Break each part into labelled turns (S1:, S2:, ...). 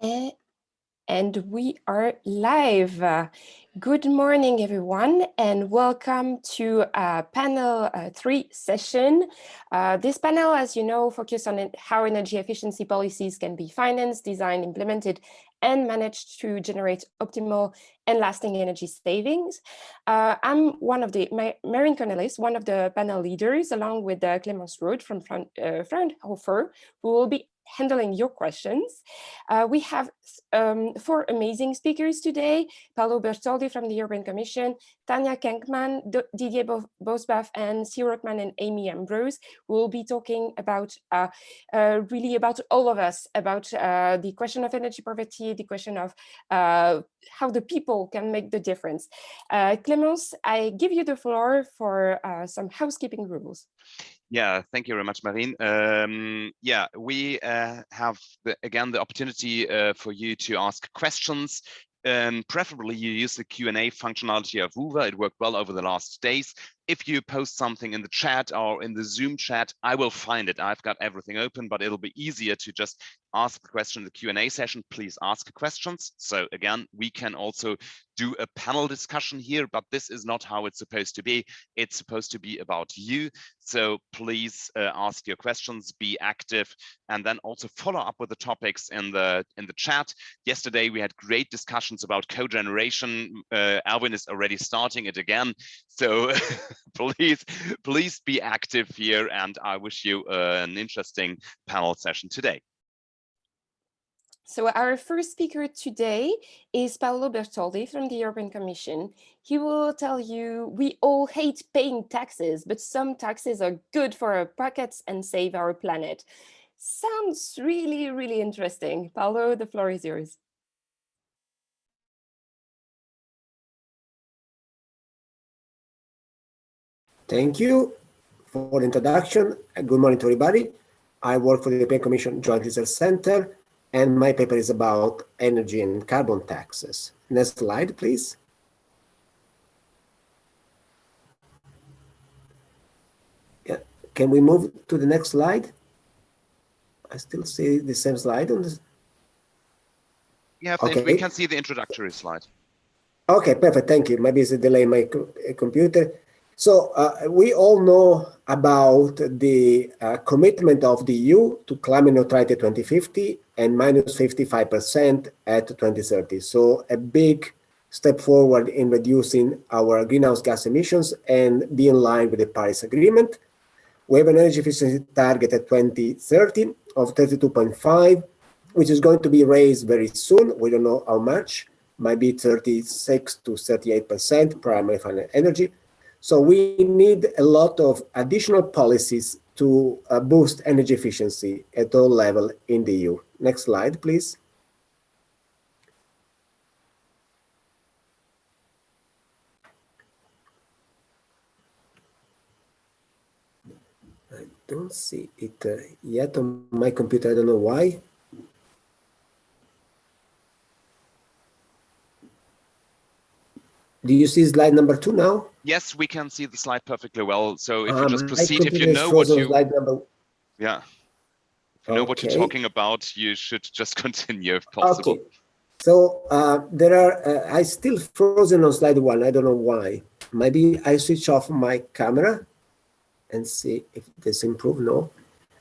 S1: A- And we are live. Good morning, everyone, and welcome to panel 3 session. This panel, as you know, focuses on how energy efficiency policies can be financed, designed, implemented, and managed to generate optimal and lasting energy savings. I'm one of the Marin Cornelis, one of the panel leaders, along with Clemence Rood from Fraunhofer, who will be handling your questions. We have 4 amazing speakers today: Paolo Bertoldi from the European Commission, Tanya Kenkman, Didier Bosbaf, and Sirotman and Amy Ambrose, who will be talking about really about all of us, about the question of energy poverty, the question of how the people can make the difference. Clemence, I give you the floor for some housekeeping rules.
S2: Yeah, thank you very much, Marine. Yeah, we have again the opportunity for you to ask questions. Preferably you use the Q&A functionality of Woover. It worked well over the last days. If you post something in the chat or in the Zoom chat, I will find it. I've got everything open, but it'll be easier to just ask the question in the Q&A session. Please ask questions. So again, we can also do a panel discussion here, but this is not how it's supposed to be. It's supposed to be about you. So please ask your questions, be active, and then also follow up with the topics in the chat. Yesterday we had great discussions about cogeneration. Alvin is already starting it again. So please be active here, and I wish you an interesting panel session today.
S1: So our first speaker today is Paolo Bertoldi from the European Commission. He will tell you we all hate paying taxes, but some taxes are good for our pockets and save our planet. Sounds really, really interesting. Paolo, the floor is yours.
S3: Thank you for the introduction. Good morning to everybody. I work for the European Commission Joint Research Center, and my paper is about energy and carbon taxes. Next slide, please. Yeah. Can we move to the next slide? I still see the same slide on this.
S2: Yeah, okay. We can see the introductory slide.
S3: Okay, perfect. Thank you. Maybe it's a delay in my computer. So we all know about the commitment of the EU to climate neutrality 2050 and minus 55% at 2030. So a big step forward in reducing our greenhouse gas emissions and be in line with the Paris Agreement. We have an energy efficiency target at 2030 of 32.5, which is going to be raised very soon. We don't know how much, might be 36 to 38% primary final energy. So we need a lot of additional policies to boost energy efficiency at all levels in the EU. Next slide, please. I don't see it yet on my computer. I don't know why. Do you see slide number 2 now?
S2: Yes, we can see the slide perfectly well. So if you just proceed, if you know
S3: what you... Slide number...
S2: Yeah. If you know what you're talking about, you should just continue if possible.
S3: Okay. So there are, I still frozen on slide 1. I don't know why. Maybe I switch off my camera and see if this improves. No.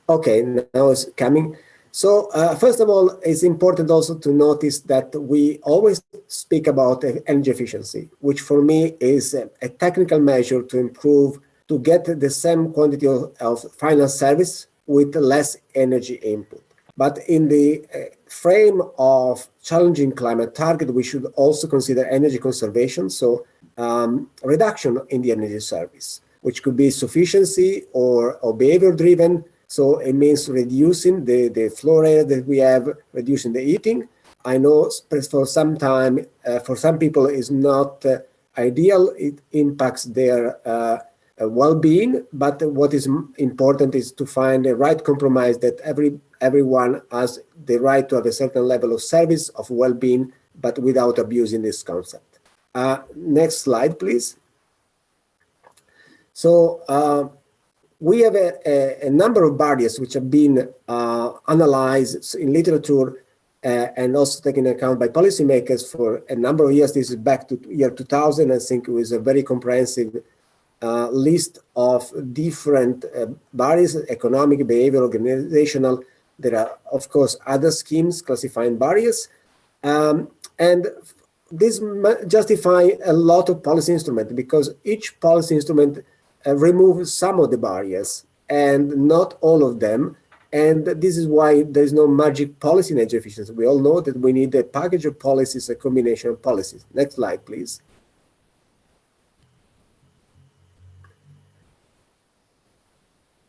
S3: Okay, now it's coming. So first of all, it's important also to notice that we always speak about energy efficiency, which for me is a technical measure to improve, to get the same quantity of final service with less energy input. But in the frame of challenging climate target, we should also consider energy conservation, so reduction in the energy service, which could be sufficiency or behavior-driven. So it means reducing the floor area that we have, reducing the heating. I know for some time, for some people is not ideal. It impacts their well-being, but what is important is to find the right compromise that everyone has the right to have a certain level of service, of well-being, but without abusing this concept. Next slide, please. So we have a number of barriers which have been analyzed in literature and also taken into account by policymakers for a number of years. This is back to year 2000. I think it was a very comprehensive list of different barriers, economic, behavioral, organizational. There are, of course, other schemes classifying barriers. And this justify a lot of policy instruments because each policy instrument removes some of the barriers and not all of them. And this is why there is no magic policy in energy efficiency. We all know that we need a package of policies, a combination of policies. Next slide, please.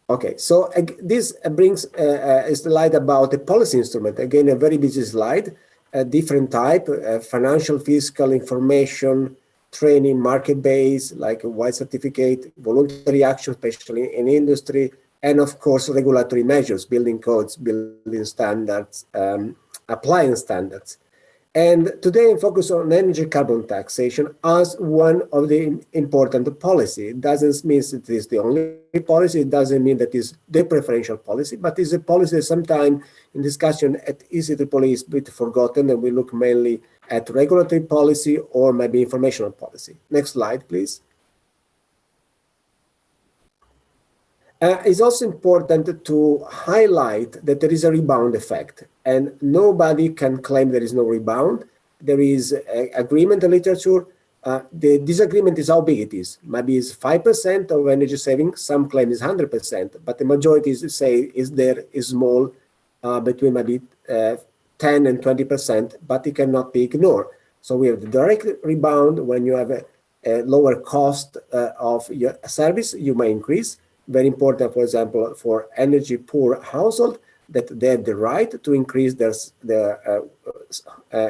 S3: Okay, so this brings a slide about a policy instrument. Again, a very busy slide, a different type, financial, fiscal, information, training, market-based, like a white certificate, voluntary action, especially in industry, and of course, regulatory measures, building codes, building standards, applying standards. And today I focus on energy carbon taxation as one of the important policy. It doesn't mean it is the only policy. It doesn't mean that it's the preferential policy, but it's a policy that sometimes in discussion at eceee is a bit forgotten, and we look mainly at regulatory policy or maybe informational policy. Next slide, please. It's also important to highlight that there is a rebound effect, and nobody can claim there is no rebound. There is agreement in literature. The disagreement is how big it is. Maybe it's 5% of energy saving. Some claim it's 100%, but the majority say is small, between maybe 10 and 20%, but it cannot be ignored. So we have the direct rebound. When you have a lower cost of your service, you may increase. Very important, for example, for energy poor household, that they have the right to increase their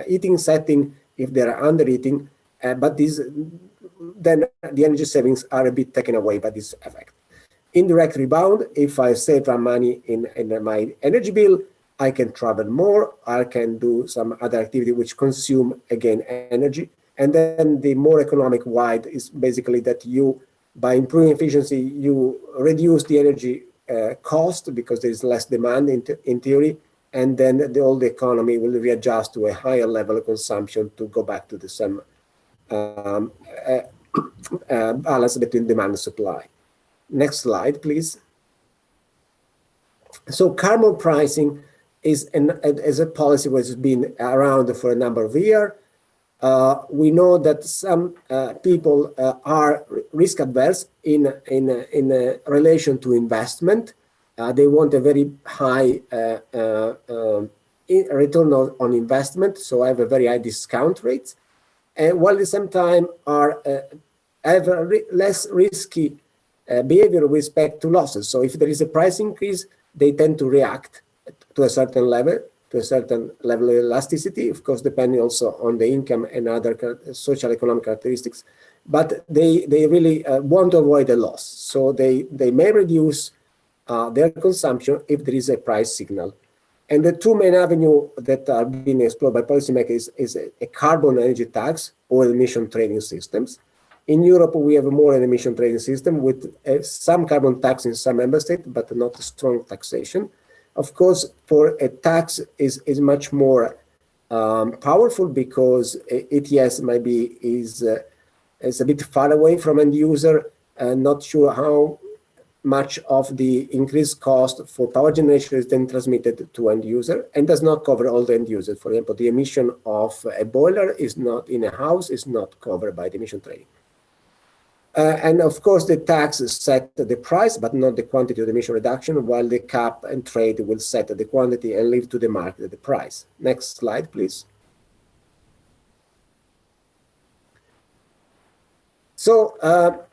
S3: heating setting if they are under heating, but then the energy savings are a bit taken away by this effect. Indirect rebound, if I save some money in my energy bill, I can travel more, I can do some other activity which consume, again, energy. And then the more economic wide is basically that you, by improving efficiency, you reduce the energy cost because there is less demand in theory, and then the whole economy will readjust to a higher level of consumption to go back to the same balance between demand and supply. Next slide, please. So carbon pricing is a policy which has been around for a number of years. We know that some people are risk adverse in relation to investment. They want a very high return on investment, so have a very high discount rate, and while at the same time have a less risky behavior with respect to losses. So if there is a price increase, they tend to react to a certain level of elasticity, of course, depending also on the income and other social economic characteristics. But they really want to avoid a loss. So they may reduce their consumption if there is a price signal. And the two main avenues that are being explored by policymakers is a carbon energy tax or emission trading systems. In Europe, we have more an emission trading system with some carbon tax in some member states, but not a strong taxation. Of course, for a tax is much more powerful because ETS maybe is a bit far away from end user, and not sure how much of the increased cost for power generation is then transmitted to end user, and does not cover all the end users. For example, the emission of a boiler is not in a house is not covered by the emission trading. And of course, the tax set the price, but not the quantity of the emission reduction, while the cap and trade will set the quantity and leave to the market the price. Next slide, please. So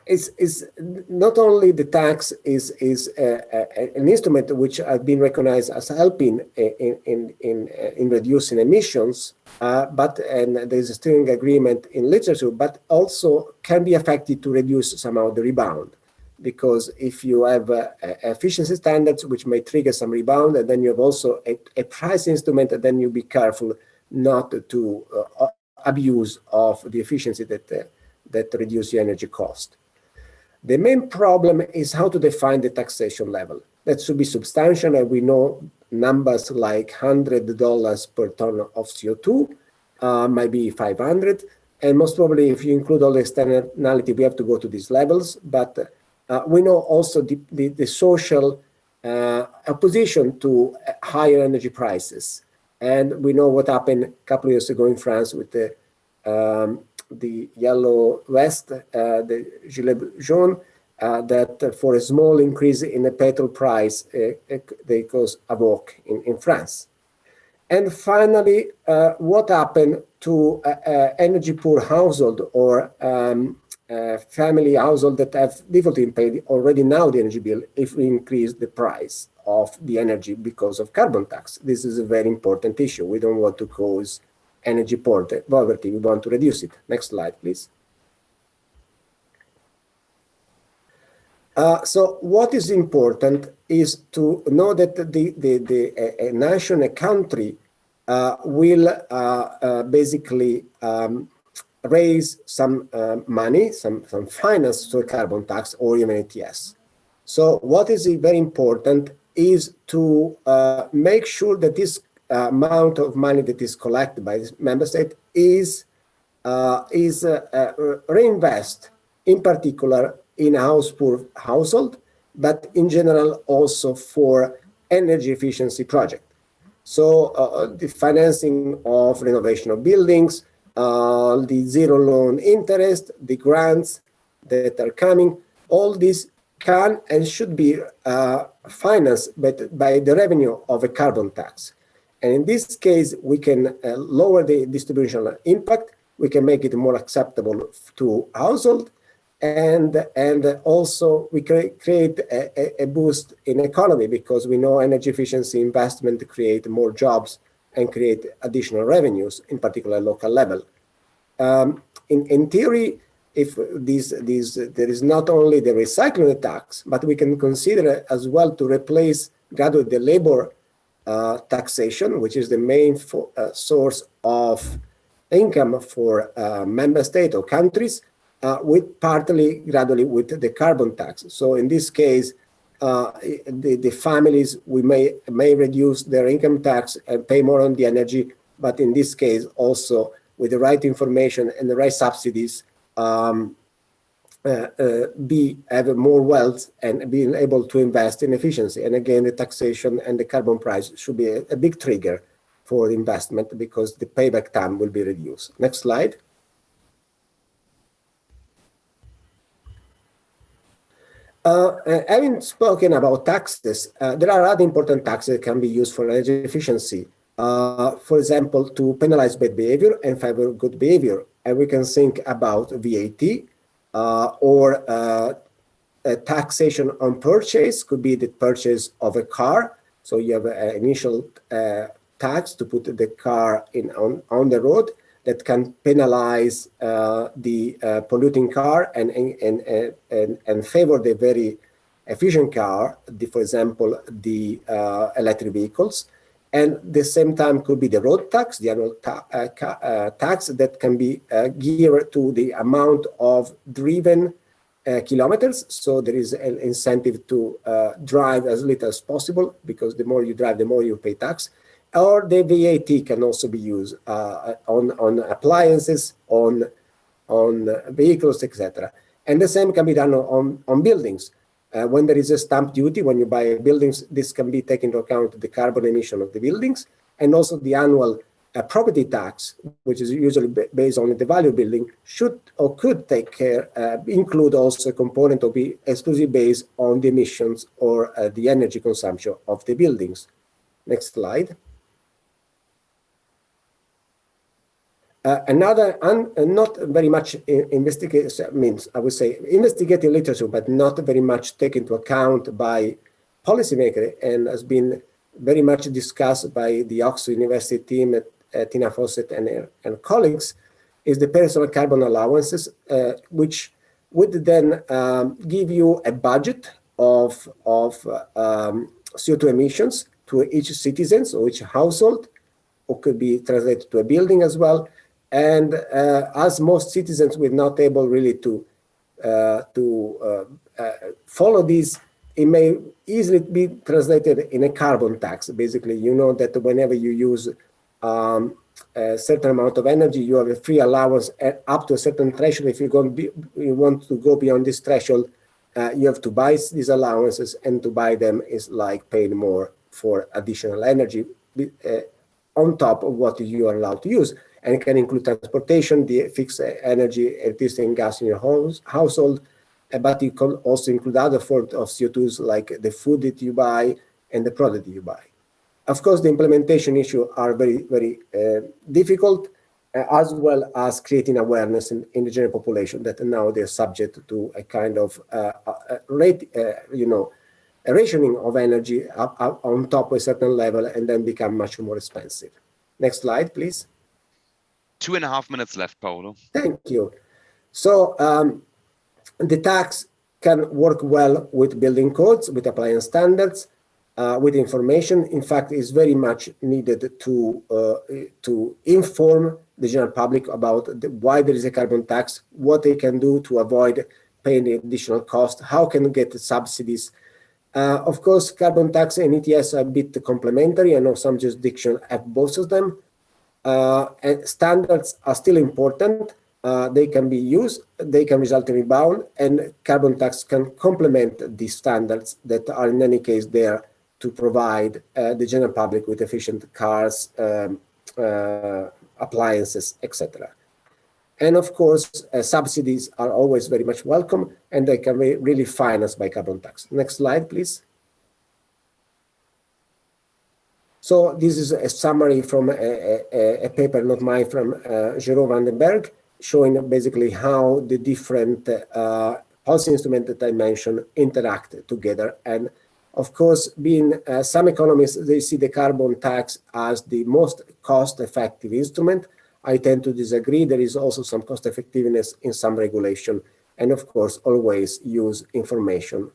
S3: it's not only the tax is an instrument which has been recognized as helping in reducing emissions, and there's a steering agreement in literature, but also can be effective to reduce somehow the rebound. Because if you have efficiency standards which may trigger some rebound, and then you have also a price instrument, and then you be careful not to abuse of the efficiency that reduce your energy cost. The main problem is how to define the taxation level. that should be substantial, and we know numbers like $100 per ton of CO2, might be 500, and most probably if you include all the externality, we have to go to these levels. But we know also the social opposition to higher energy prices. And we know what happened a couple of years ago in France with the yellow vest, the gilet jaune, that for a small increase in the petrol price, they cause a walk in France. And finally, what happened to energy poor household or family household that have difficulty in paying already now the energy bill if we increase the price of the energy because of carbon tax? This is a very important issue. We don't want to cause energy poverty. We want to reduce it. Next slide, please. So what is important is to know that a nation, a country will basically raise some money, some finance to a carbon tax or even ETS. So what is very important is to make sure that this amount of money that is collected by this member state is reinvest, in particular in poor household, but in general also for energy efficiency project. So the financing of renovation of buildings, the zero loan interest, the grants that are coming, all this can and should be financed by the revenue of a carbon tax. And in this case, we can lower the distributional impact, we can make it more acceptable to household, and also we create a boost in economy, because we know energy efficiency investment create more jobs and create additional revenues, in particular local level. In theory, if there is not only the recycling tax, but we can consider as well to replace gradually the labor taxation, which is the main source of income for member state or countries, with partly gradually with the carbon tax. So in this case, the families may reduce their income tax and pay more on the energy, but in this case also with the right information and the right subsidies, have more wealth and being able to invest in efficiency. And again, the taxation and the carbon price should be a big trigger for investment, because the payback time will be reduced. Next slide. Having spoken about taxes, there are other important taxes that can be used for energy efficiency. For example, to penalize bad behavior and favor good behavior. And we can think about VAT or a taxation on purchase, could be the purchase of a car. So you have an initial tax to put the car on the road that can penalize the polluting car and favor the very efficient car, for example, the electric vehicles. And the same time could be the road tax, the annual tax that can be geared to the amount of driven kilometers. So there is an incentive to drive as little as possible, because the more you drive, the more you pay tax. Or the VAT can also be used on appliances, on vehicles, etc. And the same can be done on buildings. When there is a stamp duty, when you buy buildings, this can be taken into account the carbon emission of the buildings, and also the annual property tax, which is usually based on the value of building, should or could take care, include also a component or be exclusively based on the emissions or the energy consumption of the buildings. Next slide. Another not very much investigated, means I would say investigative literature, but not very much taken into account by policymakers, and has been very much discussed by the Oxford University team, Tina Fawcett and colleagues, is the personal carbon allowances, which would then give you a budget of CO2 emissions to each citizen or each household, or could be translated to a building as well. And as most citizens were not able really to follow this it may easily be translated in a carbon tax. Basically, you know that whenever you use a certain amount of energy, you have a free allowance up to a certain threshold. If you want to go beyond this threshold, you have to buy these allowances, and to buy them is like paying more for additional energy on top of what you are allowed to use. And it can include transportation, the fixed energy, electricity and gas in your household, but it can also include other forms of CO2s like the food that you buy and the product that you buy. Of course, the implementation issues are very, very difficult, as well as creating awareness in the general population that now they're subject to a kind of a rationing of energy up on top of a certain level, and then become much more expensive. Next slide, please.
S2: 2.5 minutes left, Paolo.
S3: Thank you. So the tax can work well with building codes, with appliance standards, with information. In fact, it's very much needed to inform the general public about why there is a carbon tax, what they can do to avoid paying the additional cost, how can they get the subsidies. Of course, carbon tax and ETS are a bit complementary. I know some jurisdictions have both of them. And standards are still important. They can be used, they can result in rebound, and carbon tax can complement these standards that are in any case there to provide the general public with efficient cars, appliances, etc. And of course, subsidies are always very much welcome, and they can be really financed by carbon tax. Next slide, please. So this is a summary from a paper, not mine, from Jérôme van den Berg, showing basically how the different policy instruments that I mentioned interact together. And of course, being some economists, they see the carbon tax as the most cost-effective instrument. I tend to disagree. There is also some cost effectiveness in some regulation. And of course, always use information,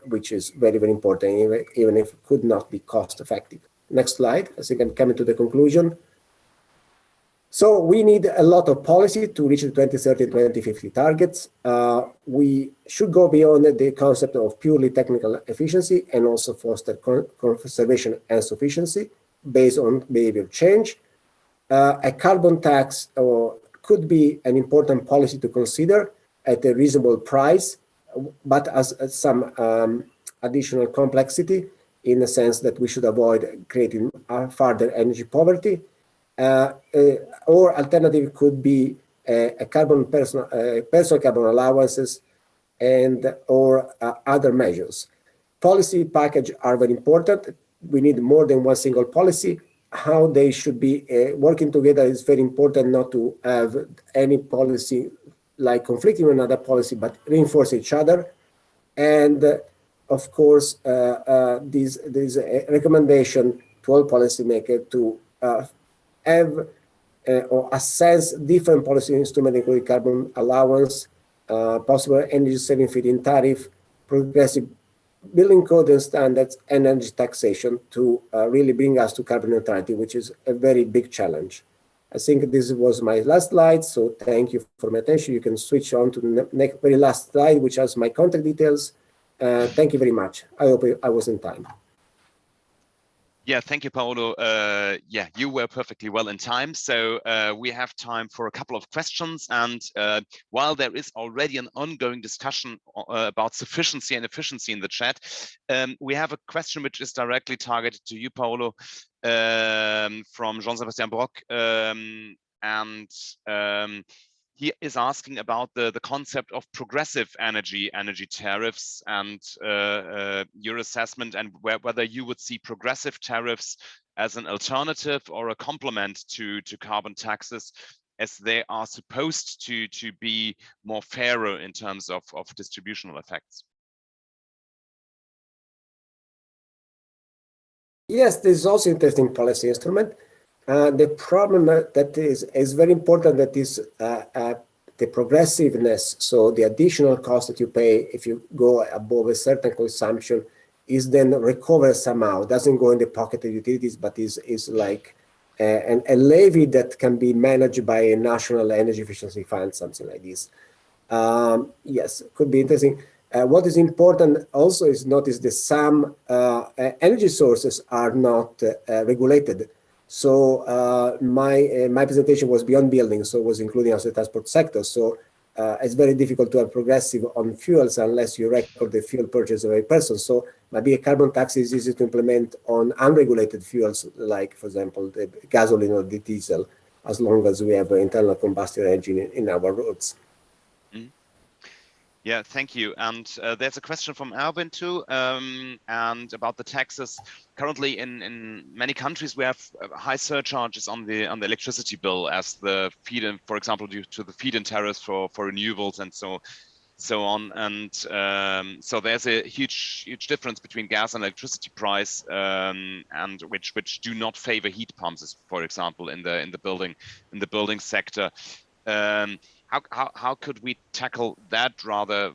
S3: which is very, very important, even if it could not be cost effective. Next slide, as you can come to the conclusion. So we need a lot of policy to reach the 2030 and 2050 targets. We should go beyond the concept of purely technical efficiency and also foster conservation and sufficiency based on behavior change. A carbon tax could be an important policy to consider at a reasonable price, but as some additional complexity, in the sense that we should avoid creating further energy poverty. Or alternative could be a personal carbon allowances and or other measures. Policy package are very important. We need more than one single policy. How they should be working together is very important, not to have any policy like conflicting with another policy, but reinforce each other. And of course, there's a recommendation to all policymakers to have or assess different policy instruments, including carbon allowance, possible energy saving feed-in tariff, progressive building code and standards, and energy taxation to really bring us to carbon neutrality, which is a very big challenge. I think this was my last slide, so thank you for my attention. You can switch on to the next, very last slide, which has my contact details. Thank you very much. I hope I was in time.
S2: Yeah, thank you, Paolo. Yeah, you were perfectly well in time. So we have time for a couple of questions. And while there is already an ongoing discussion about sufficiency and efficiency in the chat, we have a question which is directly targeted to you, Paolo, from Jean-Sebastian Brock. He is asking about the concept of progressive energy tariffs and your assessment, and whether you would see progressive tariffs as an alternative or a complement to carbon taxes, as they are supposed to be more fairer in terms of distributional effects.
S3: Yes, this is also interesting policy instrument. The problem that is very important, that is the progressiveness. So the additional cost that you pay if you go above a certain consumption is then recovered somehow. It doesn't go in the pocket of utilities, but is like a levy that can be managed by a national energy efficiency fund, something like this. Yes, could be interesting. What is important also is notice that some energy sources are not regulated. So my presentation was beyond buildings, so it was including also the transport sector. So it's very difficult to have progressive on fuels unless you record the fuel purchase of a person. So maybe a carbon tax is easy to implement on unregulated fuels, like, for example, the gasoline or the diesel, as long as we have an internal combustion engine in our roads.
S2: Mm. Yeah, thank you. And there's a question from Alvin too, and about the taxes. Currently, in many countries, we have high surcharges on the electricity bill as the feed-in, for example, due to the feed-in tariffs for renewables and so on. And so there's a huge difference between gas and electricity price, and which do not favor heat pumps, for example, in the building sector. How could we tackle that rather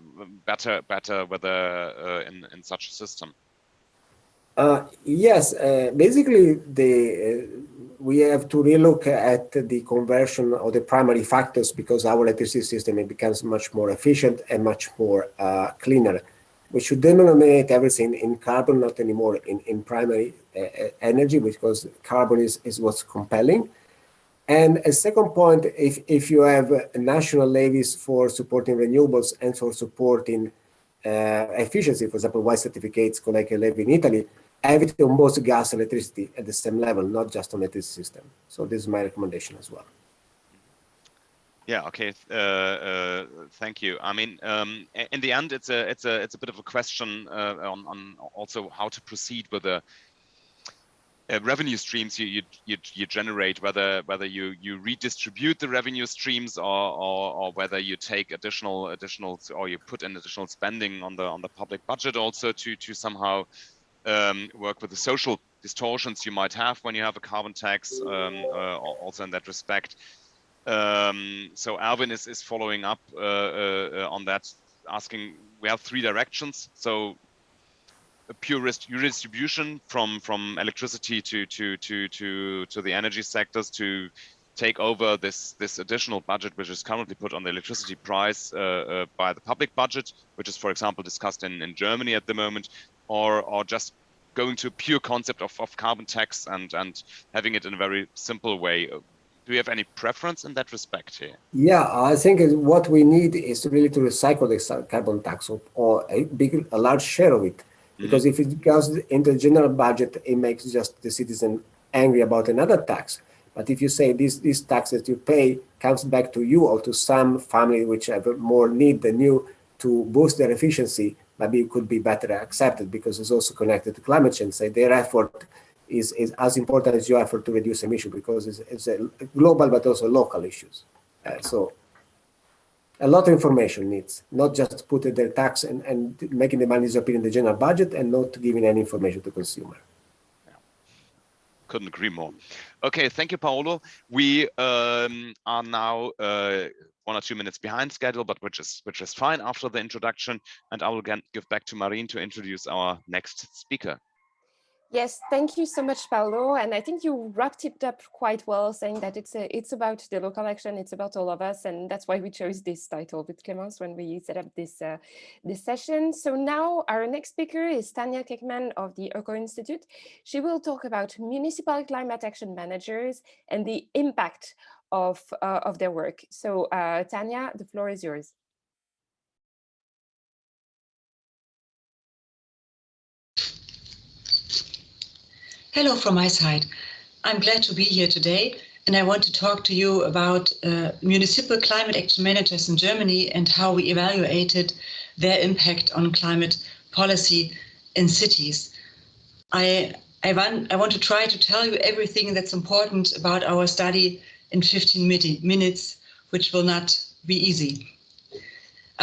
S2: better whether in such a system?
S3: Yes, basically we have to relook at the conversion of the primary factors, because our electricity system, it becomes much more efficient and much more cleaner. We should denominate everything in carbon, not anymore in primary energy, because carbon is what's compelling. And a second point, if you have national levies for supporting renewables and for supporting efficiency, for example, white certificates, collect a levy in Italy, have it on both gas and electricity at the same level, not just on the electricity system. So this is my recommendation as well.
S2: Yeah. Okay. Thank you. I mean, in the end, it's a bit of a question on also how to proceed with the revenue streams you generate, whether you redistribute the revenue streams or whether you take additional or you put in additional spending on the public budget also to somehow work with the social distortions you might have when you have a carbon tax, also in that respect. So Alvin is following up on that, asking, we have three directions. So a pure redistribution from electricity to the energy sectors to take over this additional budget which is currently put on the electricity price by the public budget, which is, for example, discussed in Germany at the moment, or just going to a pure concept of carbon tax and having it in a very simple way. Do you have any preference in that respect here?
S3: Yeah, I think what we need is really to recycle the carbon tax, or a large share of it. Because if it goes into the general budget, it makes just the citizen angry about another tax. But if you say this tax that you pay comes back to you or to some family which have more need than you to boost their efficiency, maybe it could be better accepted, because it's also connected to climate change. Say their effort is as important as your effort to reduce emission, because it's a global but also local issues. So a lot of information needs, not just put their tax and making the money disappear in the general budget and not giving any information to consumer.
S2: Yeah. Couldn't agree more. Okay, thank you, Paolo. We are now 1 or 2 minutes behind schedule, but which is fine after the introduction. And I will again give back to Marine to introduce our next speaker.
S1: Yes, thank you so much, Paolo. And I think you wrapped it up quite well, saying that it's about the local action, it's about all of us, and that's why we chose this title with Clemence when we set up this session. So now our next speaker is Tanya Kekman of the Eco Institute. She will talk about municipal climate action managers and the impact of their work. So Tanya, the floor is yours.
S4: Hello from my side. I'm glad to be here today, and I want to talk to you about municipal climate action managers in Germany and how we evaluated their impact on climate policy in cities. I want to try to tell you everything that's important about our study in 15 minutes, which will not be easy.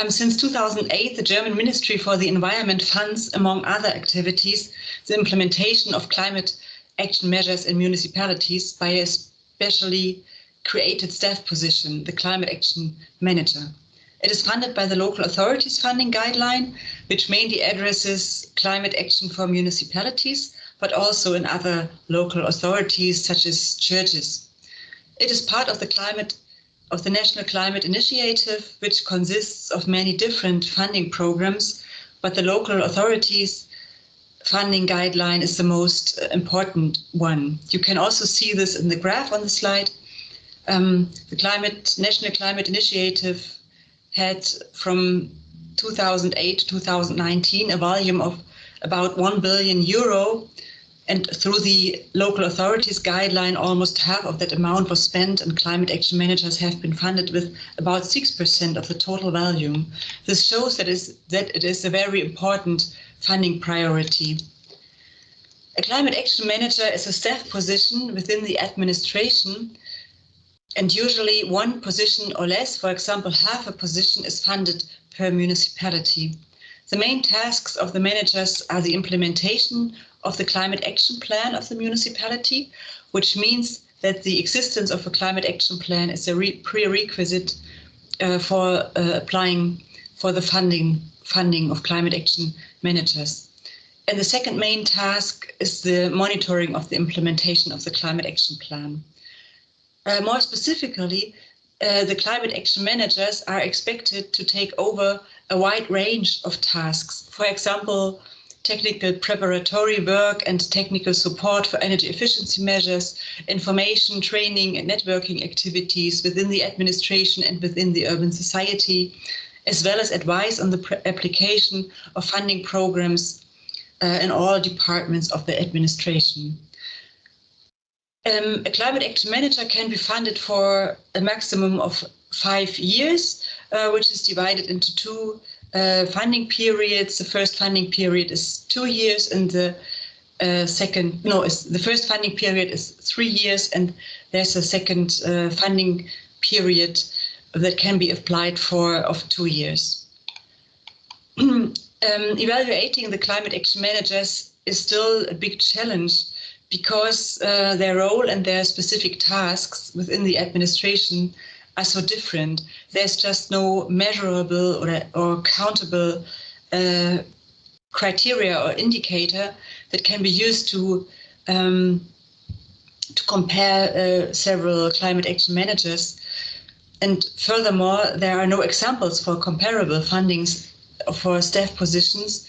S4: Since 2008, the German Ministry for the Environment funds, among other activities, the implementation of climate action measures in municipalities by a specially created staff position, the Climate Action Manager. It is funded by the Local Authorities Funding Guideline, which mainly addresses climate action for municipalities, but also in other local authorities such as churches. It is part of the Climate of the National Climate Initiative, which consists of many different funding programs, but the local authorities funding guideline is the most important one. You can also see this in the graph on the slide. The National Climate Initiative had from 2008 to 2019 a volume of about 1 billion euro, and through the local authorities guideline, almost half of that amount was spent, and climate action managers have been funded with about 6% of the total volume. This shows that it is a very important funding priority. A climate action manager is a staff position within the administration, and usually one position or less, for example, half a position, is funded per municipality. The main tasks of the managers are the implementation of the climate action plan of the municipality, which means that the existence of a climate action plan is a prerequisite for applying for the funding of climate action managers. And the second main task is the monitoring of the implementation of the climate action plan. More specifically, the climate action managers are expected to take over a wide range of tasks. For example, technical preparatory work and technical support for energy efficiency measures, information, training and networking activities within the administration and within the urban society, as well as advice on the application of funding programs in all departments of the administration. A climate action manager can be funded for a maximum of 5 years, which is divided into two funding periods. The first funding period is 2 years, and the first funding period is 3 years, and there's a second funding period that can be applied for of 2 years. Evaluating the climate action managers is still a big challenge, because their role and their specific tasks within the administration are so different. There's just no measurable or countable criteria or indicator that can be used to compare several climate action managers. And furthermore, there are no examples for comparable fundings for staff positions,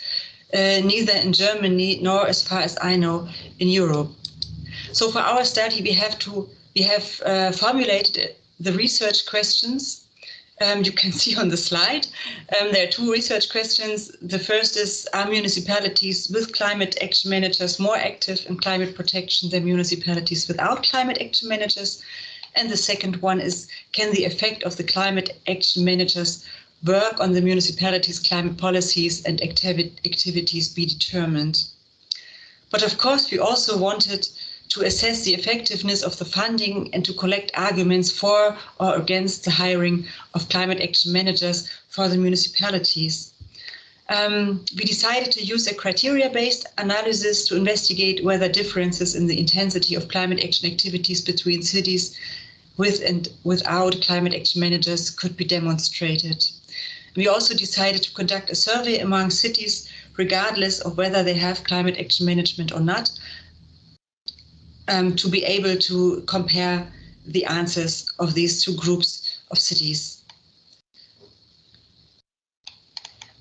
S4: neither in Germany nor, as far as I know, in Europe. So for our study, we have formulated the research questions. You can see on the slide. There are two research questions. The first is, are municipalities with climate action managers more active in climate protection than municipalities without climate action managers? And the second one is, can the effect of the climate action managers work on the municipalities' climate policies and activities be determined? But of course, we also wanted to assess the effectiveness of the funding and to collect arguments for or against the hiring of climate action managers for the municipalities. We decided to use a criteria-based analysis to investigate whether differences in the intensity of climate action activities between cities with and without climate action managers could be demonstrated. We also decided to conduct a survey among cities, regardless of whether they have climate action management or not, to be able to compare the answers of these two groups of cities.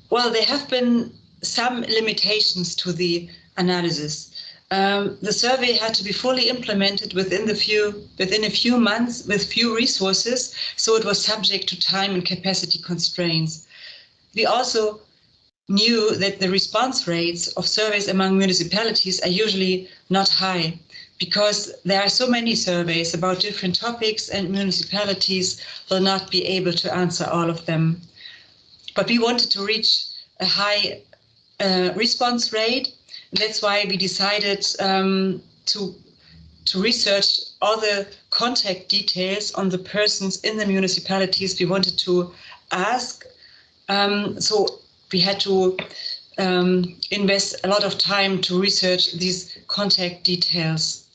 S4: Well, there have been some limitations to the analysis. The survey had to be fully implemented within a few months with few resources, so it was subject to time and capacity constraints. We also knew that the response rates of surveys among municipalities are usually not high, because there are so many surveys about different topics and municipalities will not be able to answer all of them. But we wanted to reach a high response rate. And that's why we decided to research all the contact details on the persons in the municipalities we wanted to ask. So we had to invest a lot of time to research these contact details.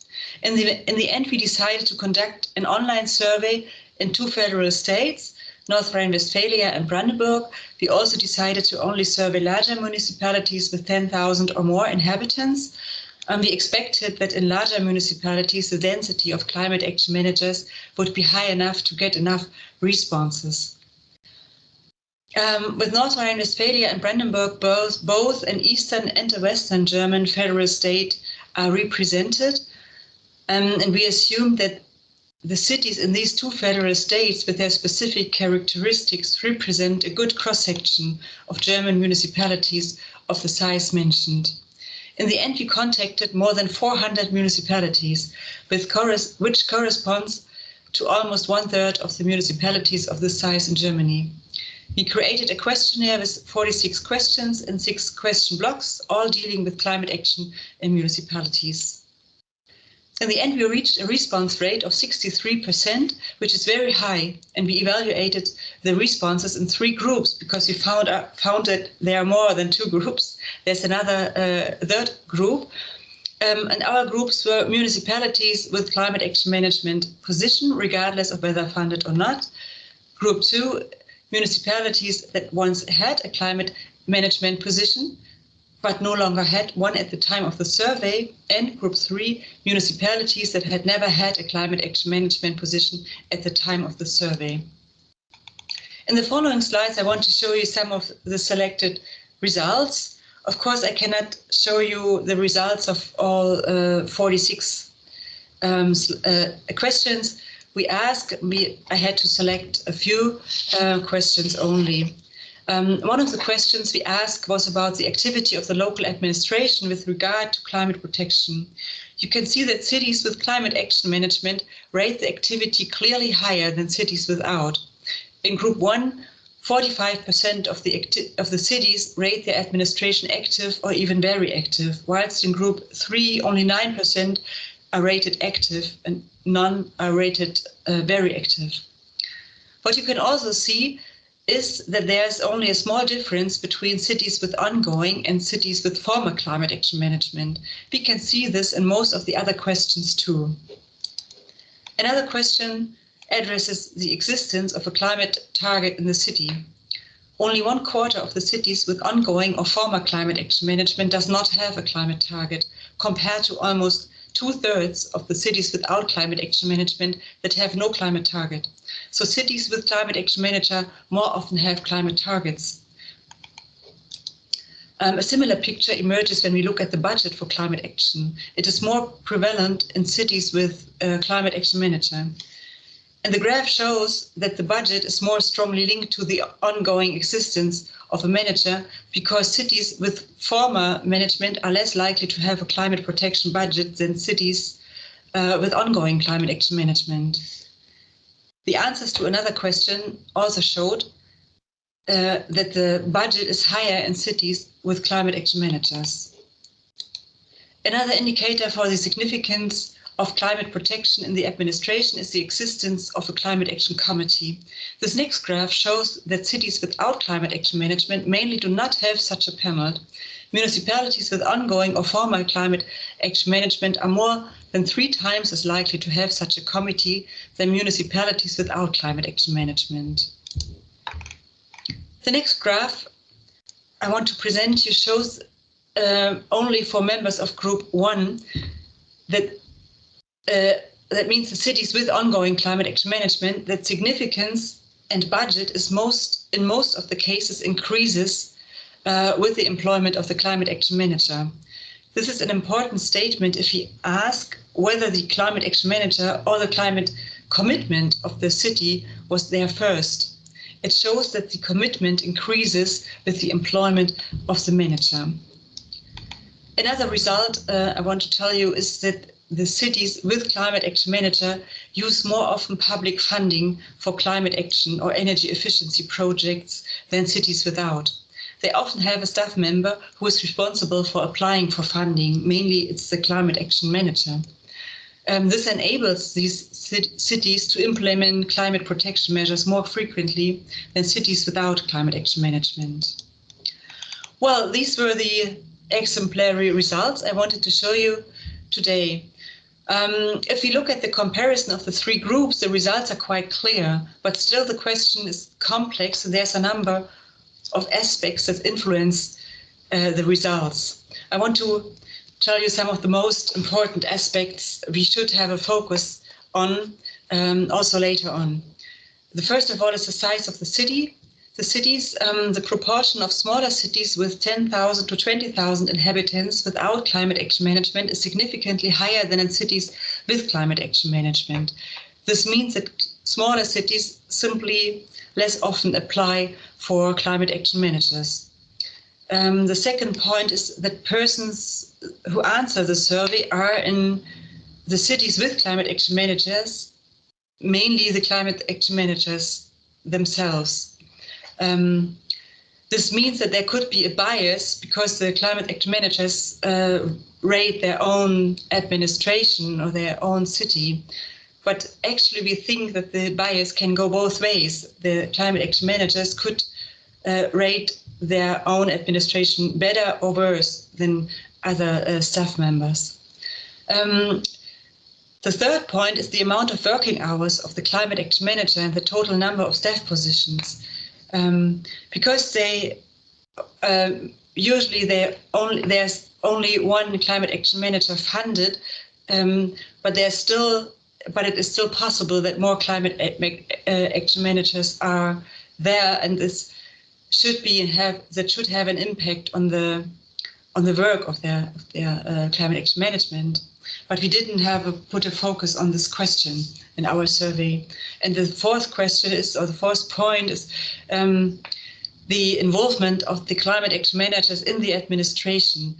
S4: In the end, we decided to conduct an online survey in 2 federal states, North Rhine-Westphalia and Brandenburg. We also decided to only survey larger municipalities with 10,000 or more inhabitants. We expected that in larger municipalities, the density of climate action managers would be high enough to get enough responses. With North Rhine-Westphalia and Brandenburg, both an Eastern and a Western German federal state are represented. And we assume that the cities in these two federal states with their specific characteristics represent a good cross-section of German municipalities of the size mentioned. In the end, we contacted more than 400 municipalities, which corresponds to almost 1/3 of the municipalities of this size in Germany. We created a questionnaire with 46 questions and 6 question blocks, all dealing with climate action in municipalities. In the end, we reached a response rate of 63%, which is very high, and we evaluated the responses in 3 groups because we found that there are more than 2 groups. There's another third group, and our groups were municipalities with climate action management position, regardless of whether funded or not. Group 2, municipalities that once had a climate management position, but no longer had one at the time of the survey, and Group 3, municipalities that had never had a climate action management position at the time of the survey. In the following slides, I want to show you some of the selected results. Of course, I cannot show you the results of all 46 questions we asked. I had to select a few questions only. One of the questions we asked was about the activity of the local administration with regard to climate protection. You can see that cities with climate action management rate the activity clearly higher than cities without. In Group 1, 45% of the cities rate their administration active or even very active, whilst in Group 3, only 9% are rated active and none are rated very active. What you can also see is that there's only a small difference between cities with ongoing and cities with former climate action management. We can see this in most of the other questions too. Another question addresses the existence of a climate target in the city. Only 1/4 of the cities with ongoing or former climate action management does not have a climate target, compared to almost 2/3 of the cities without climate action management that have no climate target. So cities with climate action manager more often have climate targets. A similar picture emerges when we look at the budget for climate action. It is more prevalent in cities with climate action manager. And the graph shows that the budget is more strongly linked to the ongoing existence of a manager, because cities with former management are less likely to have a climate protection budget than cities with ongoing climate action management. The answers to another question also showed that the budget is higher in cities with climate action managers. Another indicator for the significance of climate protection in the administration is the existence of a climate action committee. This next graph shows that cities without climate action management mainly do not have such a panel. Municipalities with ongoing or former climate action management are more than 3 times as likely to have such a committee than municipalities without climate action management. The next graph I want to present you shows only for members of Group 1 that means the cities with ongoing climate action management, that significance and budget is in most of the cases increases with the employment of the climate action manager. This is an important statement if we ask whether the climate action manager or the climate commitment of the city was there first. It shows that the commitment increases with the employment of the manager. Another result I want to tell you is that the cities with climate action manager use more often public funding for climate action or energy efficiency projects than cities without. They often have a staff member who is responsible for applying for funding. Mainly it's the climate action manager. This enables these cities to implement climate protection measures more frequently than cities without climate action management. Well, these were the exemplary results I wanted to show you today. If we look at the comparison of the 3 groups, the results are quite clear, but still the question is complex and there's a number of aspects that influence the results. I want to tell you some of the most important aspects we should have a focus on also later on. The first of all is the size of the city. The cities, the proportion of smaller cities with 10,000 to 20,000 inhabitants without climate action management is significantly higher than in cities with climate action management. This means that smaller cities simply less often apply for climate action managers. The second point is that persons who answer the survey are in the cities with climate action managers, mainly the climate action managers themselves. This means that there could be a bias because the climate action managers rate their own administration or their own city. But actually, we think that the bias can go both ways. The climate action managers could rate their own administration better or worse than other staff members. The third point is the amount of working hours of the climate action manager and the total number of staff positions. Because they usually there's only one climate action manager funded, but it is still possible that more climate action managers are there, and this should have an impact on the work of their climate action management. But we didn't put a focus on this question in our survey. And the fourth point is the involvement of the climate action managers in the administration.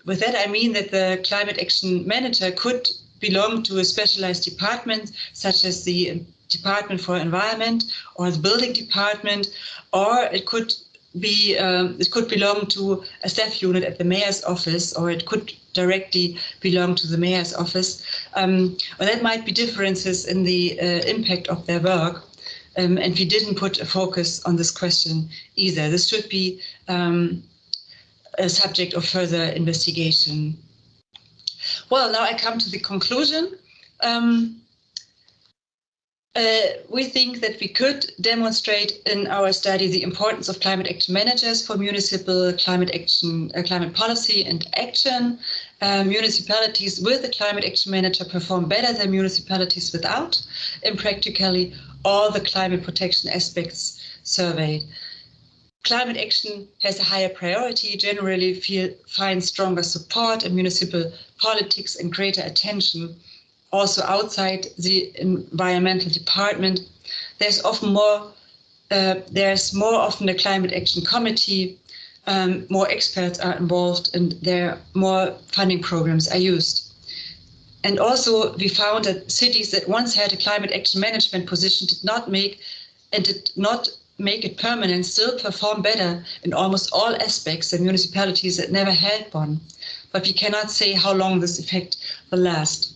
S4: With that, I mean that the climate action manager could belong to a specialized department, such as the Department for Environment or the Building Department, or it could belong to a staff unit at the mayor's office, or it could directly belong to the mayor's office. Or that might be differences in the impact of their work. And we didn't put a focus on this question either. This should be a subject of further investigation. Well, now I come to the conclusion. We think that we could demonstrate in our study the importance of climate action managers for municipal climate action, climate policy and action. Municipalities with a climate action manager perform better than municipalities without in practically all the climate protection aspects surveyed. Climate action has a higher priority, generally finds stronger support in municipal politics and greater attention. Also outside the environmental department, there's more often a climate action committee, more experts are involved, and more funding programs are used. And also we found that cities that once had a climate action management position did not make it permanent, still perform better in almost all aspects than municipalities that never had one. But we cannot say how long this effect will last.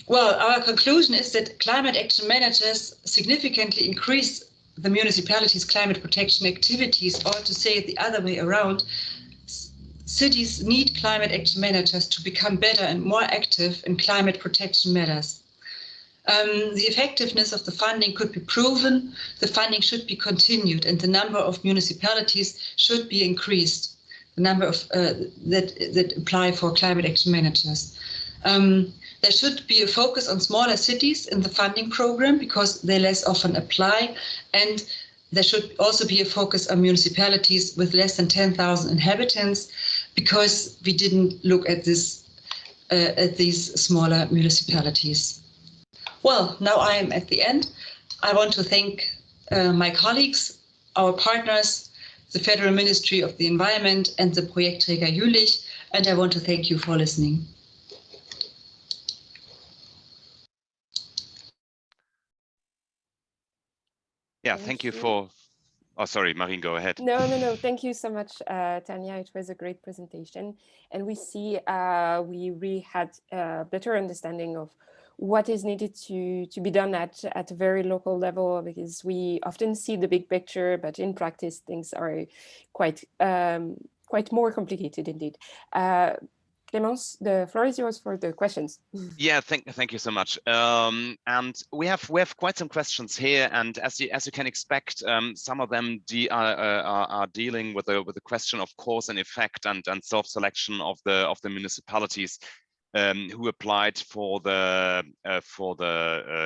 S4: Well, our conclusion is that climate action managers significantly increase the municipalities' climate protection activities, or to say it the other way around, cities need climate action managers to become better and more active in climate protection matters. The effectiveness of the funding could be proven, the funding should be continued, and the number of municipalities should be increased, the number of that apply for climate action managers. There should be a focus on smaller cities in the funding program because they less often apply, and there should also be a focus on municipalities with less than 10,000 inhabitants because we didn't look at these smaller municipalities. Well, now I am at the end. I want to thank my colleagues, our partners, the Federal Ministry of the Environment and the Projektträger Jülich, and I want to thank you for listening.
S2: Yeah, thank you for. Oh, sorry, Marine, go ahead.
S1: No. Thank you so much, Tanya. It was a great presentation. And we see we really had a better understanding of what is needed to be done at a very local level, because we often see the big picture, but in practice, things are quite more complicated indeed. Clémence, the floor is yours for the questions.
S2: Yeah, thank you so much. And we have quite some questions here, and as you can expect, some of them are dealing with the question of cause and effect and self-selection of the municipalities who applied for the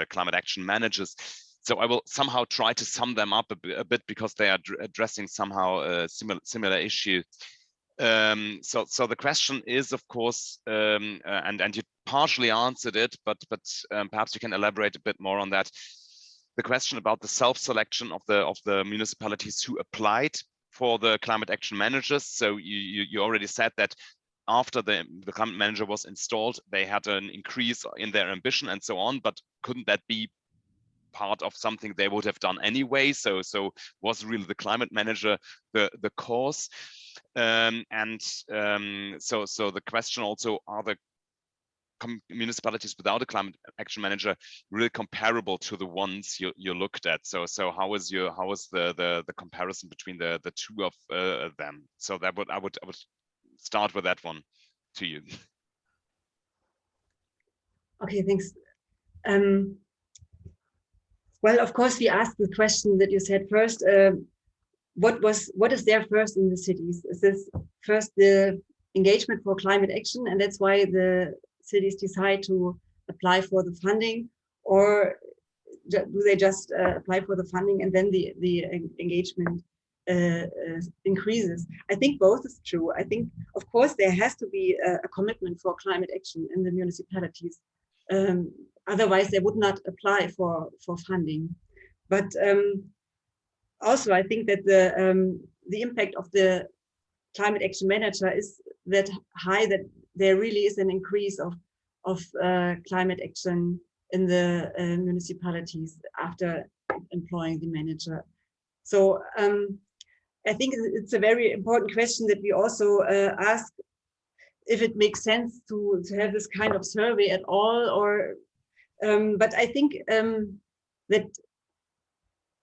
S2: climate action managers. So I will somehow try to sum them up a bit because they are addressing somehow a similar issue. So the question is, of course, and you partially answered it, but perhaps you can elaborate a bit more on that. The question about the self-selection of the municipalities who applied for the climate action managers. So you already said that after the climate manager was installed, they had an increase in their ambition and so on, but couldn't that be part of something they would have done anyway? So was really the climate manager the cause? So the question also, are the municipalities without a climate action manager really comparable to the ones you looked at? So how is the comparison between the two of them? So I would start with that one to you.
S4: Okay, thanks. Well, of course, we asked the question that you said first. What is there first in the cities? Is this first the engagement for climate action, and that's why the cities decide to apply for the funding, or do they just apply for the funding and then the engagement increases? I think both is true. I think, of course, there has to be a commitment for climate action in the municipalities. Otherwise, they would not apply for funding. But also, I think that the impact of the climate action manager is that high that there really is an increase of climate action in the municipalities after employing the manager. So I think it's a very important question that we also ask if it makes sense to have this kind of survey at all, or but I think that,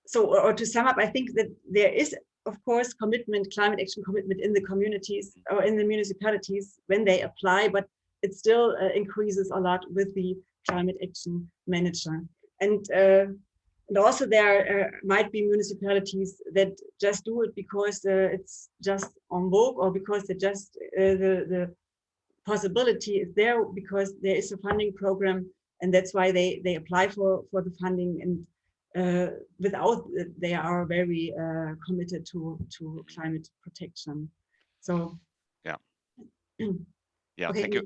S4: so, or to sum up, I think that there is, of course, commitment, climate action commitment in the communities or in the municipalities when they apply, but it still increases a lot with the climate action manager. And also there might be municipalities that just do it because it's just on vogue, or because they just the possibility is there because there is a funding program, and that's why they apply for the funding. And without it, they are very committed to climate protection. So
S2: yeah.
S4: Okay.
S2: Thank you.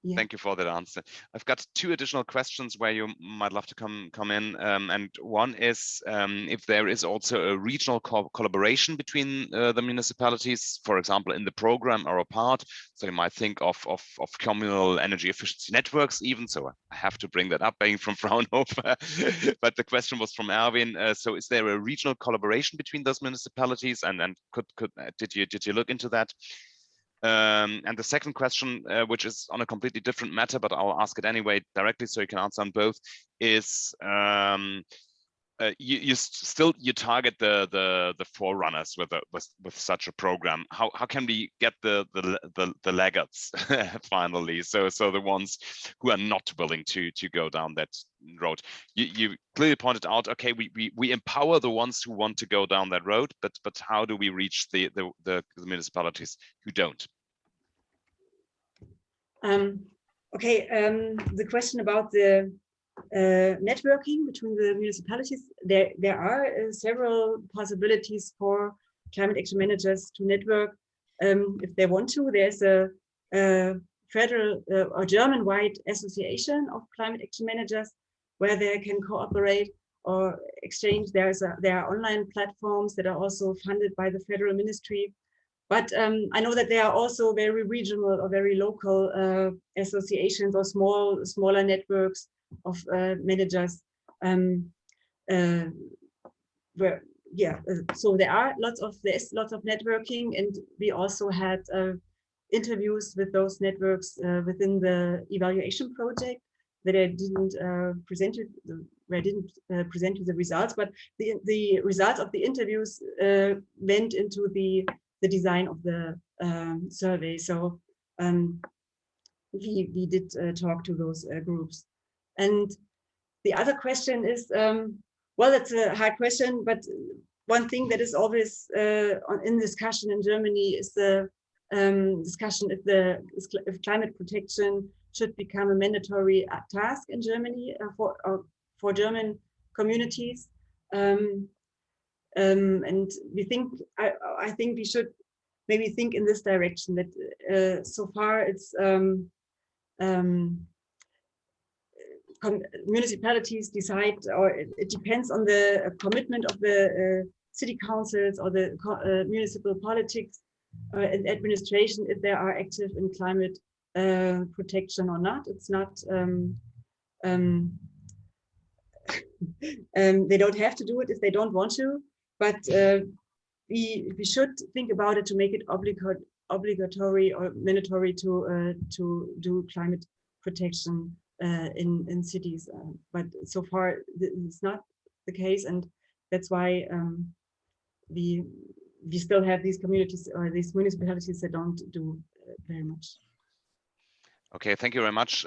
S4: Yeah.
S2: Thank you for that answer. I've got two additional questions where you might love to come in. And one is if there is also a regional collaboration between the municipalities, for example, in the program or a part. So you might think of communal energy efficiency networks even. So I have to bring that up, being from Fraunhofer. But the question was from Erwin. So is there a regional collaboration between those municipalities? And did you look into that? And the second question, which is on a completely different matter, but I'll ask it anyway directly so you can answer on both, is you target the forerunners with such a program. How can we get the laggards finally? So the ones who are not willing to go down that road. You clearly pointed out, okay, we empower the ones who want to go down that road, but how do we reach the municipalities who don't?
S4: Okay, the question about the networking between the municipalities, there are several possibilities for climate action managers to network if they want to. There's a federal or German-wide association of climate action managers where they can cooperate or exchange. There are online platforms that are also funded by the federal ministry. But I know that there are also very regional or very local associations or smaller networks of managers. So there's lots of networking, and we also had interviews with those networks within the evaluation project that I didn't present you the results, but the results of the interviews went into the design of the survey. So
S5: we did talk to those groups. And the other question is, well, it's a hard question, but one thing that is always in discussion in Germany is the discussion if climate protection should become a mandatory task in Germany for German communities. And we think, I think we should maybe think in this direction, that so far it's municipalities decide, or it depends on the commitment of the city councils or the municipal politics and administration, if they are active in climate protection or not. It's not, they don't have to do it if they don't want to, but we should think about it to make it obligatory or mandatory to do climate protection in cities, but so far it's not the case, and that's why we still have these communities or these municipalities that don't do very much.
S2: Okay, thank you very much.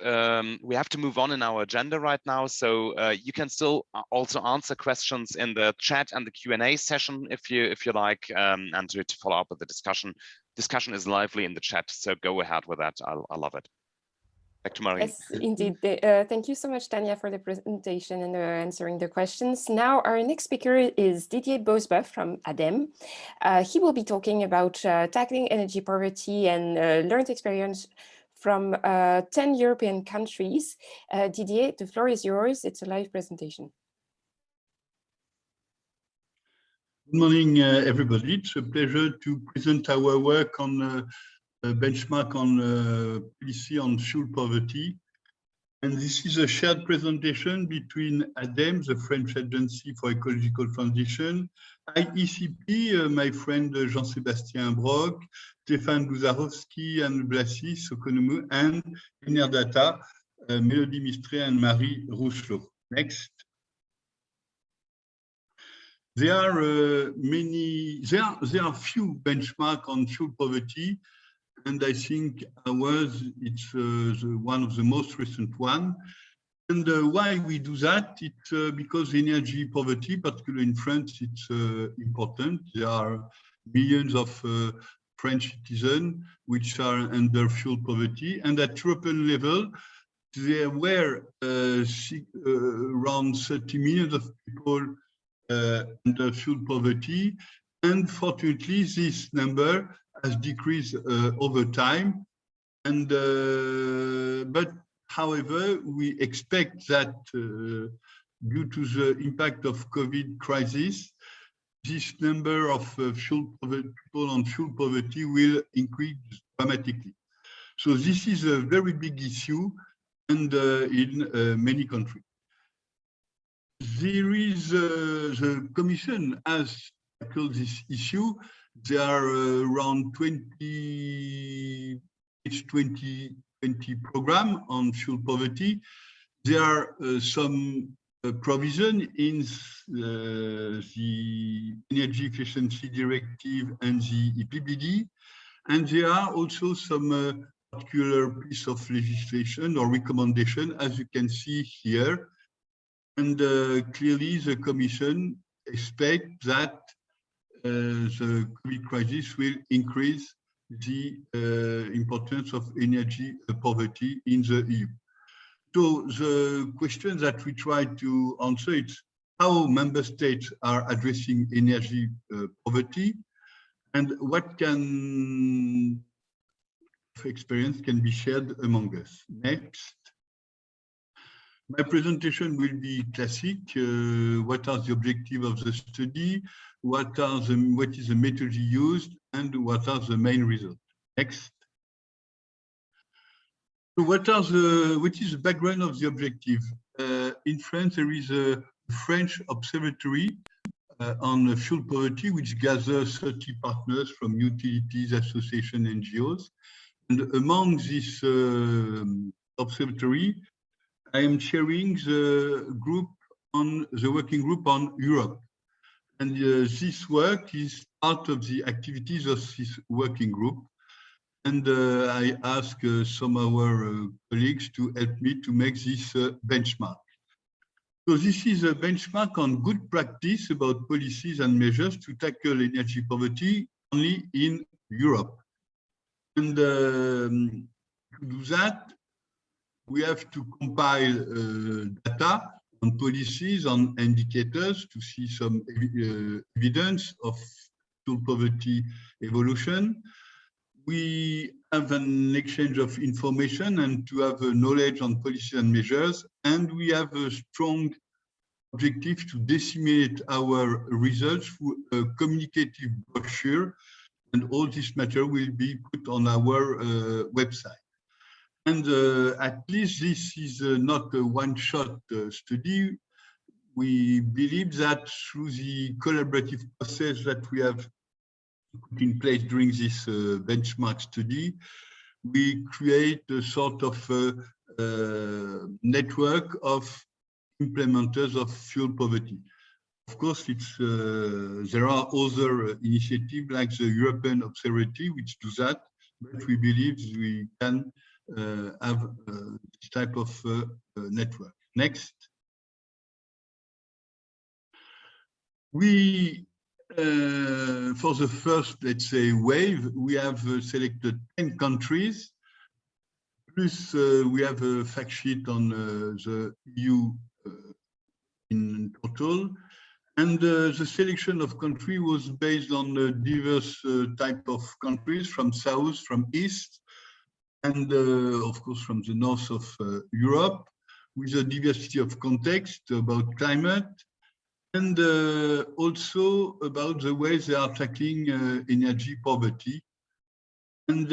S2: We have to move on in our agenda right now, so you can still also answer questions in the chat and the Q&A session if you like, and to follow up with the discussion. Discussion is lively in the chat, so go ahead with that. I love it. Back to Marie.
S1: Yes, indeed. Thank you so much, Tanya, for the presentation and answering the questions. Now, our next speaker is Didier Bosboeuf from ADEME. He will be talking about tackling energy poverty and learned experience from 10 European countries. Didier, the floor is yours. It's a live presentation.
S6: Good morning, everybody. It's a pleasure to present our work on a benchmark on policy on fuel poverty. And this is a shared presentation between ADEME, the French Agency for Ecological Transition, eceee, my friend Jean-Sébastien Brock, Stéphane Buzarowski and Blassi Sokonomu, and Enerdata, Mélodie Mistré and Marie Rousselot. Next. There are few benchmarks on fuel poverty, and I think ours, it's one of the most recent one. And why we do that? It's because energy poverty, particularly in France, it's important. There are millions of French citizens which are under fuel poverty, and at European level, there were around 30 million of people under fuel poverty, and fortunately, this number has decreased over time, and but however, we expect that due to the impact of COVID crisis, this number of people on fuel poverty will increase dramatically. So this is a very big issue, and in many countries. There is the Commission has tackled this issue. There are around 20 program on fuel poverty. There are some provision in the Energy Efficiency Directive and the EPBD, and there are also some particular piece of legislation or recommendation, as you can see here. And clearly, the Commission expects that the COVID crisis will increase the importance of energy poverty in the EU. So the question that we try to answer is how member states are addressing energy poverty, and what can experience can be shared among us. Next. My presentation will be classic. What are the objectives of the study? What is the methodology used? And what are the main results? Next. So what is the background of the objective? In France, there is a French observatory on fuel poverty, which gathers 30 partners from utilities, associations, NGOs. And among this observatory, I am chairing the working group on Europe. And this work is part of the activities of this working group. And I ask some of our colleagues to help me to make this benchmark. So this is a benchmark on good practice about policies and measures to tackle energy poverty only in Europe. And to do that, we have to compile data on policies, on indicators to see some evidence of fuel poverty evolution. We have an exchange of information and to have a knowledge on policies and measures, and we have a strong objective to disseminate our results through a communicative brochure, and all this matter will be put on our website. And at least this is not a one-shot study. We believe that through the collaborative process that we have put in place during this benchmark study, we create a sort of network of implementers of fuel poverty. Of course, there are other initiatives like the European Observatory which do that, but we believe we can have this type of network. Next. We, for the first, let's say, wave, we have selected 10 countries, plus we have a fact sheet on the EU in total. And the selection of country was based on diverse type of countries from south, from east, and of course from the north of Europe, with a diversity of context about climate, and also about the way they are tackling energy poverty. And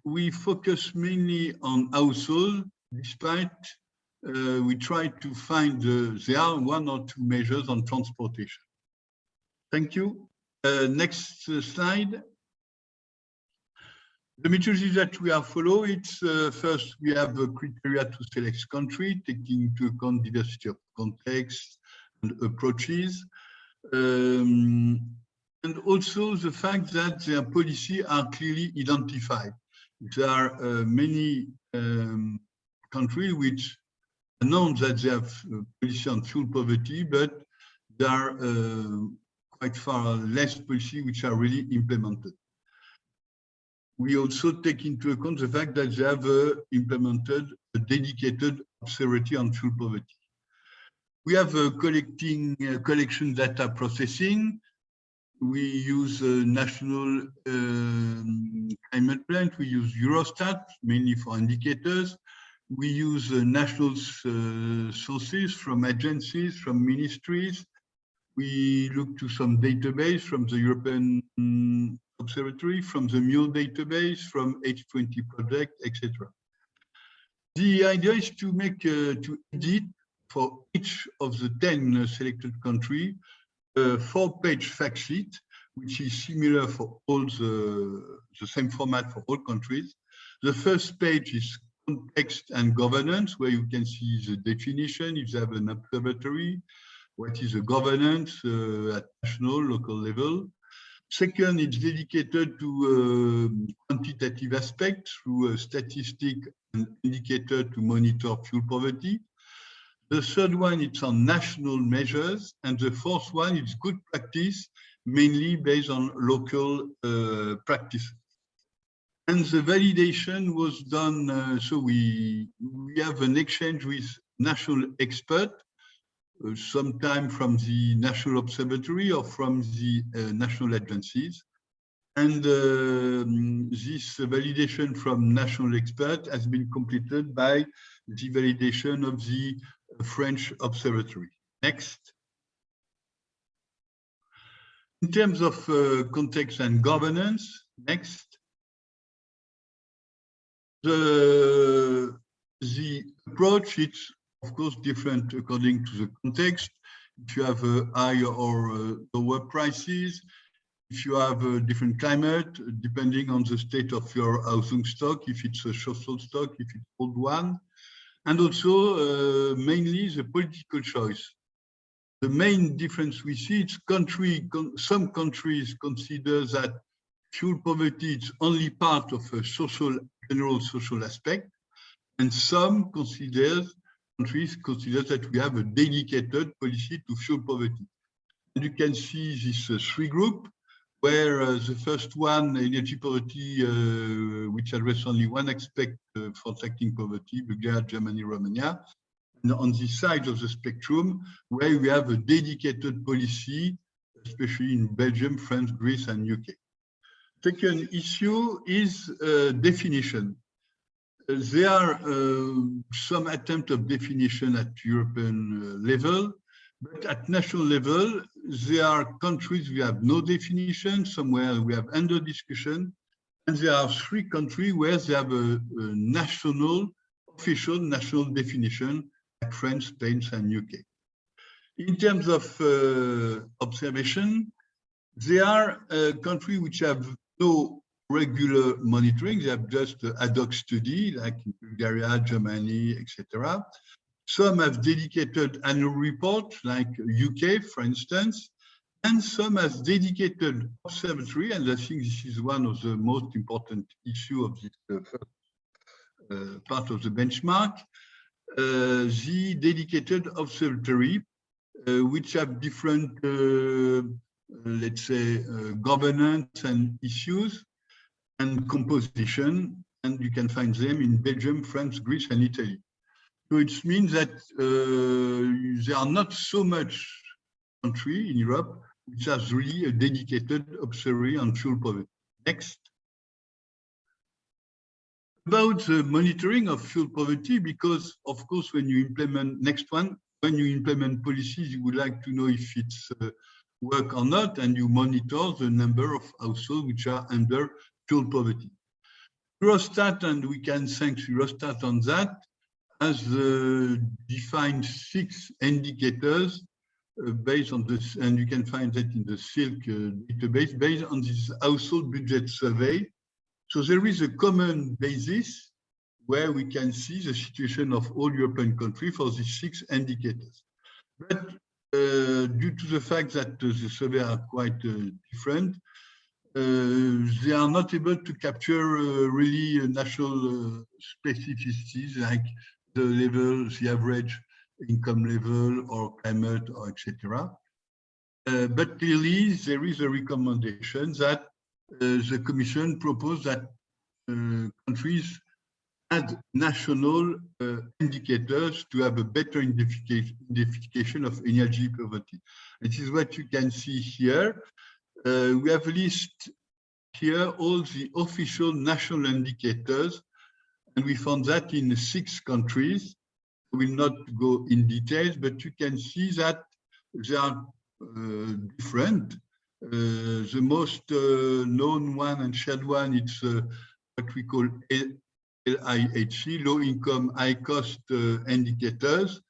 S6: we focus mainly on household, despite we try to find there are one or two measures on transportation. Thank you. Next slide. The methodology that we are following, it's first we have a criteria to select country, taking into account diversity of context and approaches, and also the fact that their policy are clearly identified. There are many countries which announce that they have policy on fuel poverty, but there are quite far less policy which are really implemented. We also take into account the fact that they have implemented a dedicated observatory on fuel poverty. We have collection data processing. We use national climate plan. We use Eurostat, mainly for indicators. We use national sources from agencies, from ministries. We look to some database from the European Observatory, from the MULE database, from H20 project, etc. The idea is to make, to edit for each of the 10 selected countries, a 4-page fact sheet, which is similar for all the same format for all countries. The first page is context and governance, where you can see the definition, if they have an observatory, what is the governance at national, local level. Second, it's dedicated to quantitative aspects through a statistic and indicator to monitor fuel poverty. The third one, it's on national measures. And the fourth one, it's good practice, mainly based on local practices. And the validation was done, so we have an exchange with national experts, sometime from the National Observatory or from the national agencies. And this validation from national experts has been completed by the validation of the French Observatory. Next. In terms of context and governance, next. The approach, it's of course different according to the context. If you have higher or lower prices, if you have a different climate, depending on the state of your housing stock, if it's a social stock, if it's old one, and also mainly the political choice. The main difference we see, it's some countries consider that fuel poverty is only part of a general social aspect, and some countries consider that we have a dedicated policy to fuel poverty. And you can see this three groups, where the first one, energy poverty, which address only one aspect for tackling poverty, Bulgaria, Germany, Romania. And on this side of the spectrum, where we have a dedicated policy, especially in Belgium, France, Greece, and UK. Second issue is definition. There are some attempt of definition at European level, but at national level, there are countries we have no definition, somewhere we have under discussion, and there are three countries where they have a official national definition, like France, Spain, and UK. In terms of observation, there are countries which have no regular monitoring. They have just ad hoc study, like in Bulgaria, Germany, etc. Some have dedicated annual reports, like UK, for instance, and some have dedicated observatory, and I think this is one of the most important issues of this part of the benchmark, the dedicated observatory, which have different, let's say, governance and issues and composition, and you can find them in Belgium, France, Greece, and Italy. So it means that there are not so much country in Europe which has really a dedicated observatory on fuel poverty. Next. About the monitoring of fuel poverty, because of course, when you implement, next one, when you implement policies, you would like to know if it's work or not, and you monitor the number of households which are under fuel poverty. Eurostat, and we can thank Eurostat on that, has defined 6 indicators based on this, and you can find that in the SILK database, based on this household budget survey. So there is a common basis where we can see the situation of all European countries for these 6 indicators. But due to the fact that the surveys are quite different, they are not able to capture really national specificities like the level, the average income level, or climate, or etc. But clearly, there is a recommendation that the Commission proposed that countries add national indicators to have a better identification of energy poverty. This is what you can see here. We have listed here all the official national indicators, and we found that in 6 countries. I will not go in details, but you can see that they are different. The most known one and shared one, it's what we call LIHC, low income, high cost indicators.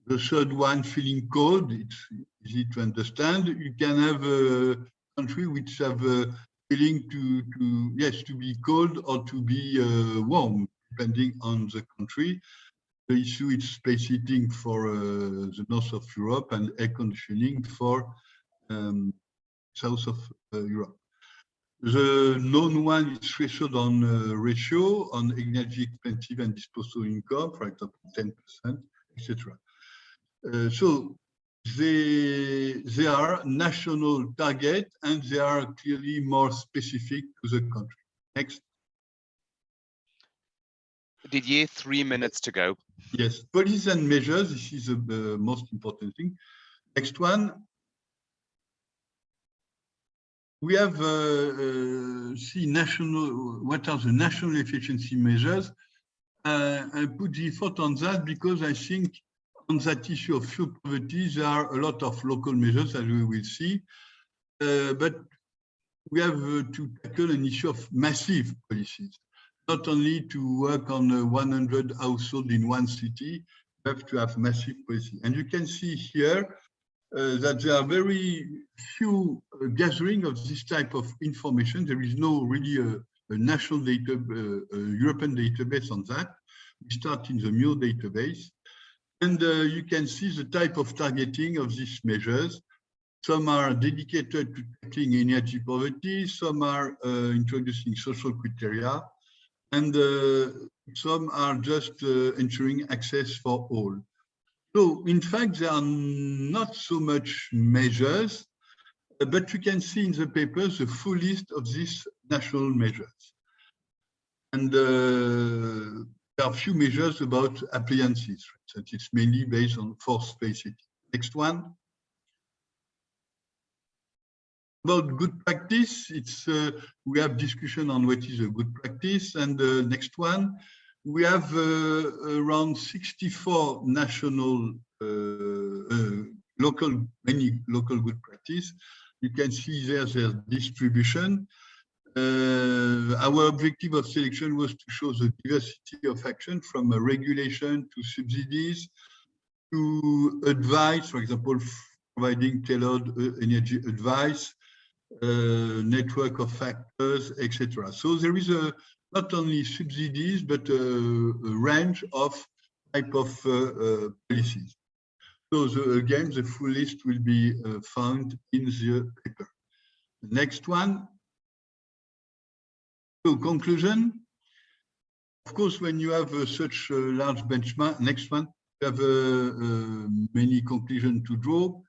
S6: The third one, filling code, it's easy to understand. You can have a country which have filling to be cold or to be warm, depending on the country. The issue is space heating for the north of Europe and air conditioning for south of Europe. The known one is threshold on ratio on energy expensive and disposable income, for example, 10%, etc. So they are national target and they are clearly more specific to the country. Next.
S2: Didier, 3 minutes to go.
S6: Yes, policies and measures, this is the most important thing. Next one. We have what are the national efficiency measures. I put the effort on that because I think on that issue of fuel poverty, there are a lot of local measures, as we will see. But we have to tackle an issue of massive policies, not only to work on 100 households in one city, we have to have massive policy. And you can see here that there are very few gathering of this type of information. There is no really a national data, European database on that. We start in the MUIR database. And you can see the type of targeting of these measures. Some are dedicated to tackling energy poverty, some are introducing social criteria, and some are just ensuring access for all. So, in fact, there are not so much measures, but you can see in the papers the full list of these national measures. And there are few measures about appliances, right? It's mainly based on forced spacing. Next one. About good practice, it's we have discussion on what is a good practice, and the next one, we have around 64 national, many local good practice. You can see there's distribution. Our objective of selection was to show the diversity of action from a regulation to subsidies to advice, for example, providing tailored energy advice, network of factors, etc. So there is not only subsidies, but a range of type of policies. So again, the full list will be found in the paper. The next one. So conclusion. Of course, when you have such a large benchmark, next one, you have many conclusions to draw.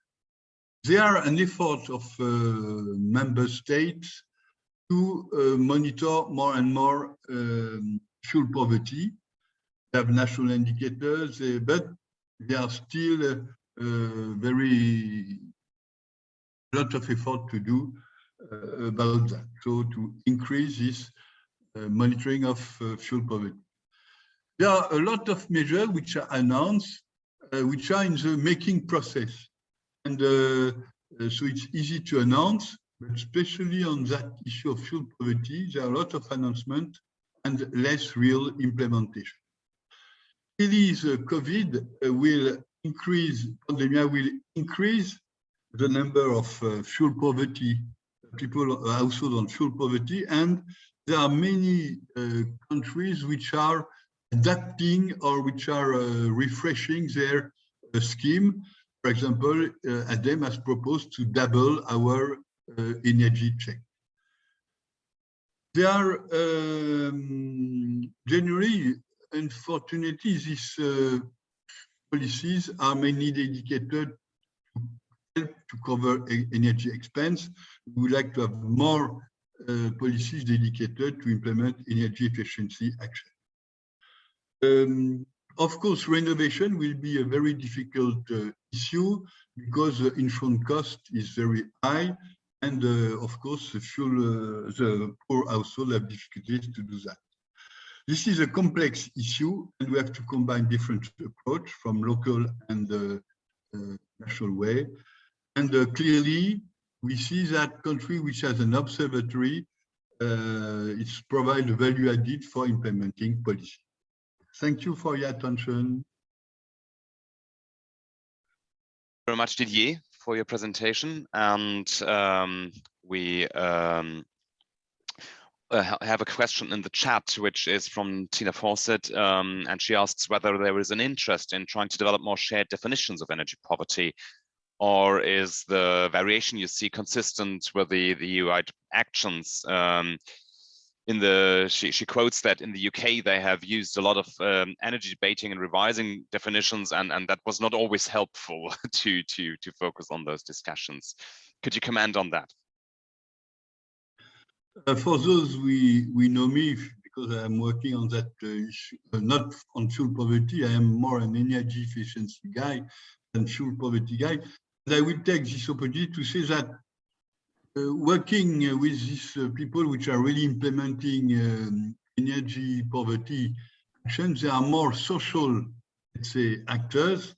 S6: There are an effort of member states to monitor more and more fuel poverty. They have national indicators, but there are still very lot of effort to do about that. So to increase this monitoring of fuel poverty. There are a lot of measures which are announced, which are in the making process. And so it's easy to announce, but especially on that issue of fuel poverty, there are a lot of announcements and less real implementation. Clearly, the COVID will increase, pandemic will increase the number of fuel poverty, people, households on fuel poverty, and there are many countries which are adapting or which are refreshing their scheme. For example, ADEME has proposed to double our energy check. There are generally, unfortunately, these policies are mainly dedicated to help to cover energy expense. We would like to have more policies dedicated to implement energy efficiency action. Of course, renovation will be a very difficult issue because the insurance cost is very high, and of course, the poor household have difficulties to do that. This is a complex issue, and we have to combine different approach from local and national way. And clearly, we see that country which has an observatory, it's provide a value added for implementing policy. Thank you for your attention.
S2: Very much, Didier, for your presentation. And we have a question in the chat, which is from Tina Fawcett, and she asks whether there is an interest in trying to develop more shared definitions of energy poverty, or is the variation you see consistent with the EU-wide actions? She quotes that in the UK they have used a lot of energy debating and revising definitions, and that was not always helpful to focus on those discussions. Could you comment on that?
S6: For those we know me, because I am working on that issue, not on fuel poverty, I am more an energy efficiency guy than fuel poverty guy. And I will take this opportunity to say that working with these people which are really implementing energy poverty actions, they are more social, let's say, actors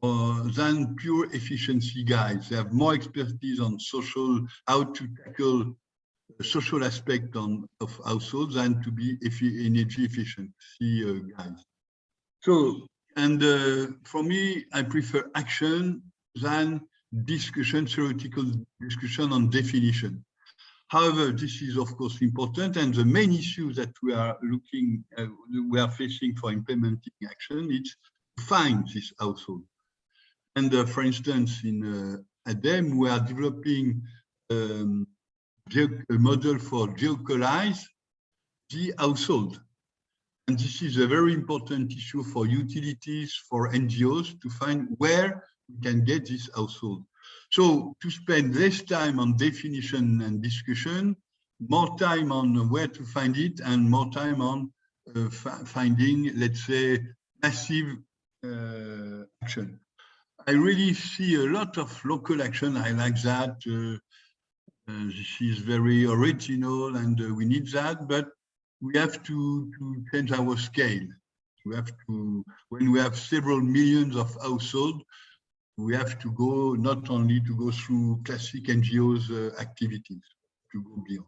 S6: than pure efficiency guys. They have more expertise on social, how to tackle the social aspect of households than to be energy efficiency guys. So, and for me, I prefer action than discussion, theoretical discussion on definition. However, this is of course important, and the main issue that we are facing for implementing action is to find this household. And for instance, in at them, we are developing a model for geocalize the household. And this is a very important issue for utilities, for NGOs to find where we can get this household. So to spend less time on definition and discussion, more time on where to find it, and more time on finding, let's say, massive action. I really see a lot of local action. I like that. This is very original, and we need that, but we have to change our scale. We have to, when we have several millions of households, we have to go not only to go through classic NGOs activities, to go beyond.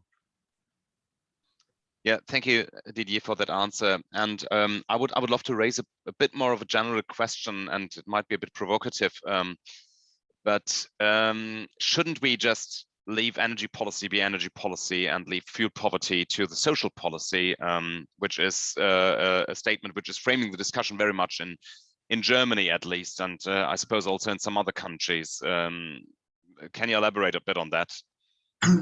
S2: Yeah, thank you, Didier, for that answer. And I would love to raise a bit more of a general question, and it might be a bit provocative, but shouldn't we just leave energy policy be energy policy and leave fuel poverty to the social policy, which is a statement which is framing the discussion very much in Germany, at least, and I suppose also in some other countries. Can you elaborate a bit on that?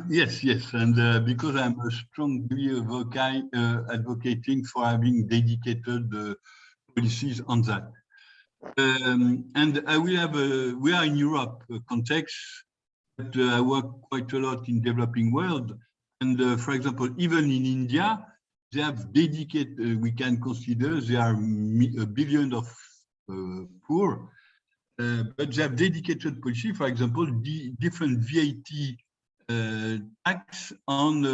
S6: Yes, and because I'm a strongly advocating for having dedicated policies on that. And I will have we are in Europe context, but I work quite a lot in developing world. And for example, even in India, they have dedicated, we can consider there are a billion of poor, but they have dedicated policy, for example, different VAT tax on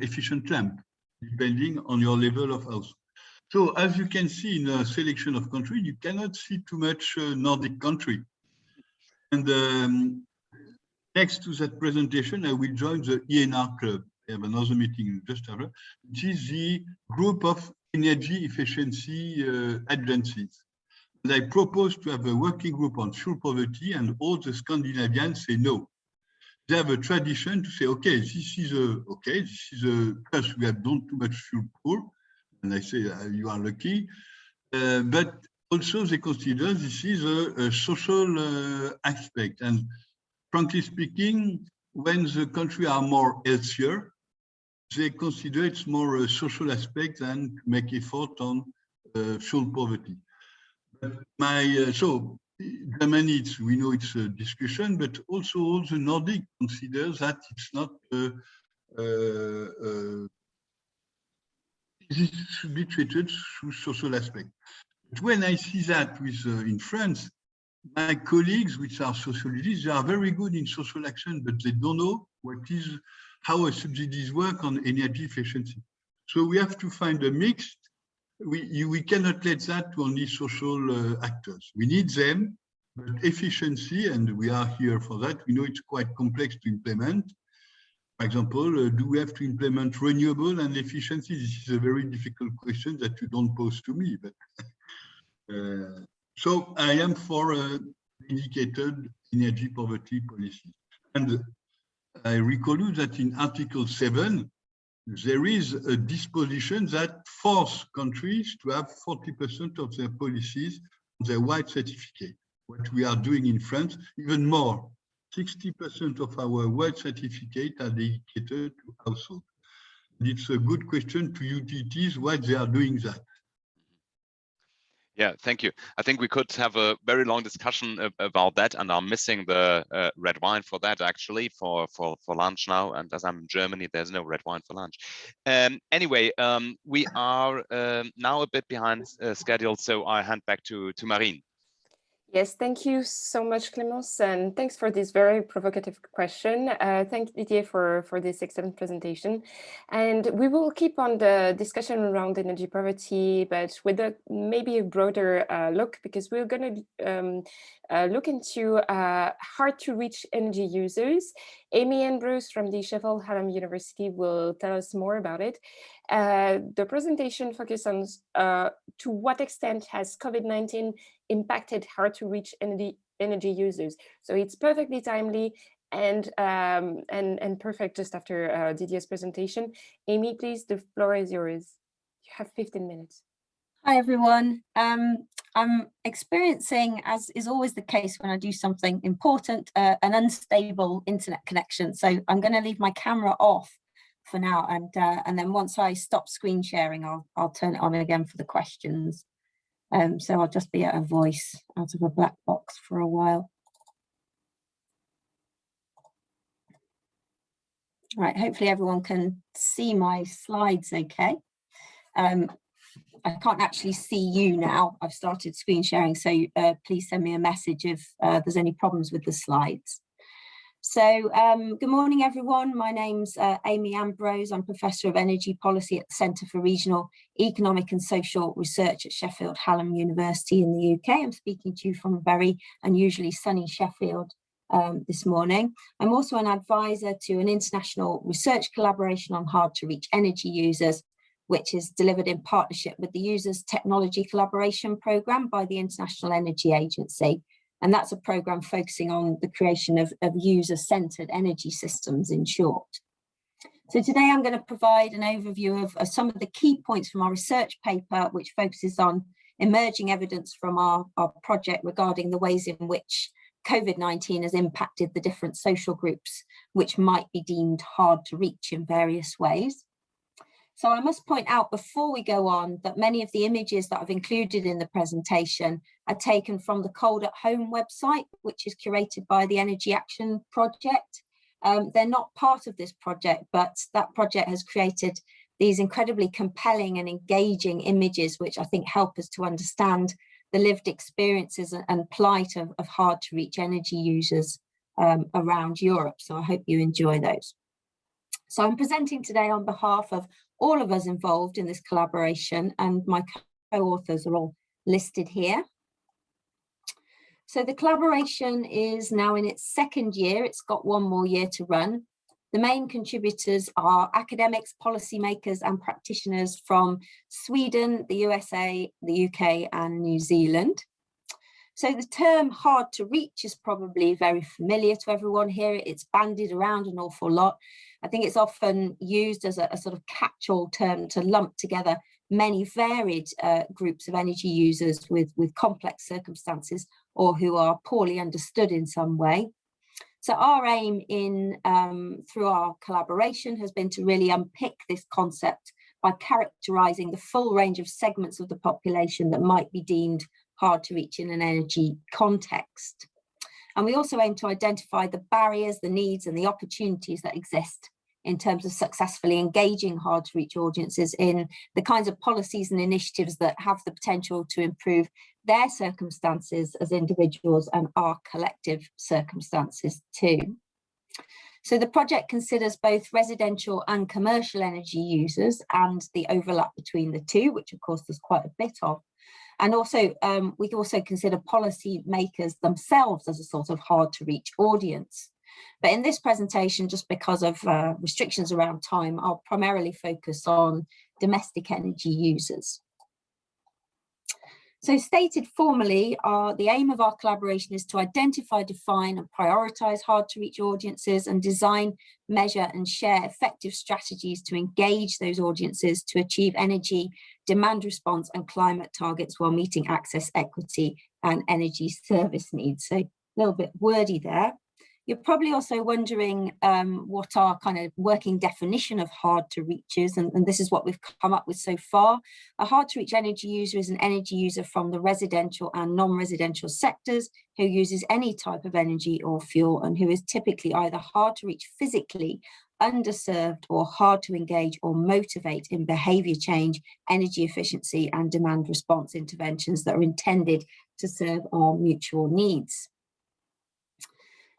S6: efficient lamp, depending on your level of house. So as you can see in a selection of countries, you cannot see too much Nordic country. And next to that presentation, I will join the ENR Club. I have another meeting just after, which is the group of energy efficiency agencies. And I propose to have a working group on fuel poverty, and all the Scandinavians say no. They have a tradition to say, okay, this is plus we have done too much fuel poor, and I say you are lucky, but also they consider this is a social aspect. And frankly speaking, when the country are more healthier, they consider it's more a social aspect than to make effort on fuel poverty. But so Germany, we know it's a discussion, but also all the Nordic consider that it's not, it should be treated through social aspect. But when I see that with in France, my colleagues, which are sociologists, they are very good in social action, but they don't know how subsidies work on energy efficiency. So we have to find a mix. We cannot let that to only social actors. We need them, but efficiency, and we are here for that. We know it's quite complex to implement. For example, do we have to implement renewable and efficiency? This is a very difficult question that you don't pose to me. But so I am for a dedicated energy poverty policy. And I recall you that in Article 7, there is a disposition that forces countries to have 40% of their policies on their white certificate. What we are doing in France, even more, 60% of our white certificate are dedicated to household. And it's a good question to utilities why they are doing that.
S2: Yeah, thank you. I think we could have a very long discussion about that, and I'm missing the red wine for that actually for lunch now. And as I'm in Germany, there's no red wine for lunch. Anyway, we are now a bit behind schedule, so I hand back to Marine.
S1: Yes, thank you so much, Clémence, and thanks for this very provocative question. Thank Didier for this excellent presentation. And we will keep on the discussion around energy poverty, but with maybe a broader look, because we're going to look into hard-to-reach energy users. Amy and Bruce from the Sheffield Hallam University will tell us more about it. The presentation focuses on to what extent has COVID-19 impacted hard-to-reach energy users. So it's perfectly timely and perfect just after Didier's presentation. Amy, please, the floor is yours. You have 15 minutes.
S7: Hi, everyone. I'm experiencing, as is always the case when I do something important, an unstable internet connection. So I'm going to leave my camera off for now, and then once I stop screen sharing, I'll turn it on again for the questions. So I'll just be at a voice out of a black box for a while. Right, hopefully everyone can see my slides okay. I can't actually see you now. I've started screen sharing, so please send me a message if there's any problems with the slides. So good morning, everyone. My name's Amy Ambrose. I'm Professor of Energy Policy at the Centre for Regional Economic and Social Research at Sheffield Hallam University in the UK. I'm speaking to you from a very unusually sunny Sheffield this morning. I'm also an advisor to an international research collaboration on hard-to-reach energy users, which is delivered in partnership with the Users Technology Collaboration Programme by the International Energy Agency. And that's a programme focusing on the creation of user-centred energy systems, in short. So today I'm going to provide an overview of some of the key points from our research paper, which focuses on emerging evidence from our project regarding the ways in which COVID-19 has impacted the different social groups which might be deemed hard to reach in various ways. So I must point out before we go on that many of the images that I've included in the presentation are taken from the Cold at Home website, which is curated by the Energy Action Project. They're not part of this project, but that project has created these incredibly compelling and engaging images, which I think help us to understand the lived experiences and plight of hard to reach energy users around Europe. So I hope you enjoy those. So I'm presenting today on behalf of all of us involved in this collaboration, and my co-authors are all listed here. So the collaboration is now in its second year. It's got one more year to run. The main contributors are academics, policymakers and practitioners from Sweden, the USA, the UK and New Zealand. So the term hard to reach is probably very familiar to everyone here. It's bandied around an awful lot. I think it's often used as a sort of catch-all term to lump together many varied groups of energy users with complex circumstances or who are poorly understood in some way. So our aim through our collaboration has been to really unpick this concept by characterising the full range of segments of the population that might be deemed hard to reach in an energy context. And we also aim to identify the barriers, the needs and the opportunities that exist in terms of successfully engaging hard to reach audiences in the kinds of policies and initiatives that have the potential to improve their circumstances as individuals and our collective circumstances too. So the project considers both residential and commercial energy users and the overlap between the two, which of course there's quite a bit of. And also, we also consider policy makers themselves as a sort of hard to reach audience. But in this presentation, just because of restrictions around time, I'll primarily focus on domestic energy users. So stated formally, the aim of our collaboration is to identify, define and prioritise hard to reach audiences and design, measure and share effective strategies to engage those audiences to achieve energy, demand response and climate targets while meeting access, equity and energy service needs. So a little bit wordy there. You're probably also wondering what our kind of working definition of hard to reach is, and this is what we've come up with so far. A hard to reach energy user is an energy user from the residential and non-residential sectors who uses any type of energy or fuel and who is typically either hard to reach physically, underserved or hard to engage or motivate in behaviour change, energy efficiency and demand response interventions that are intended to serve our mutual needs.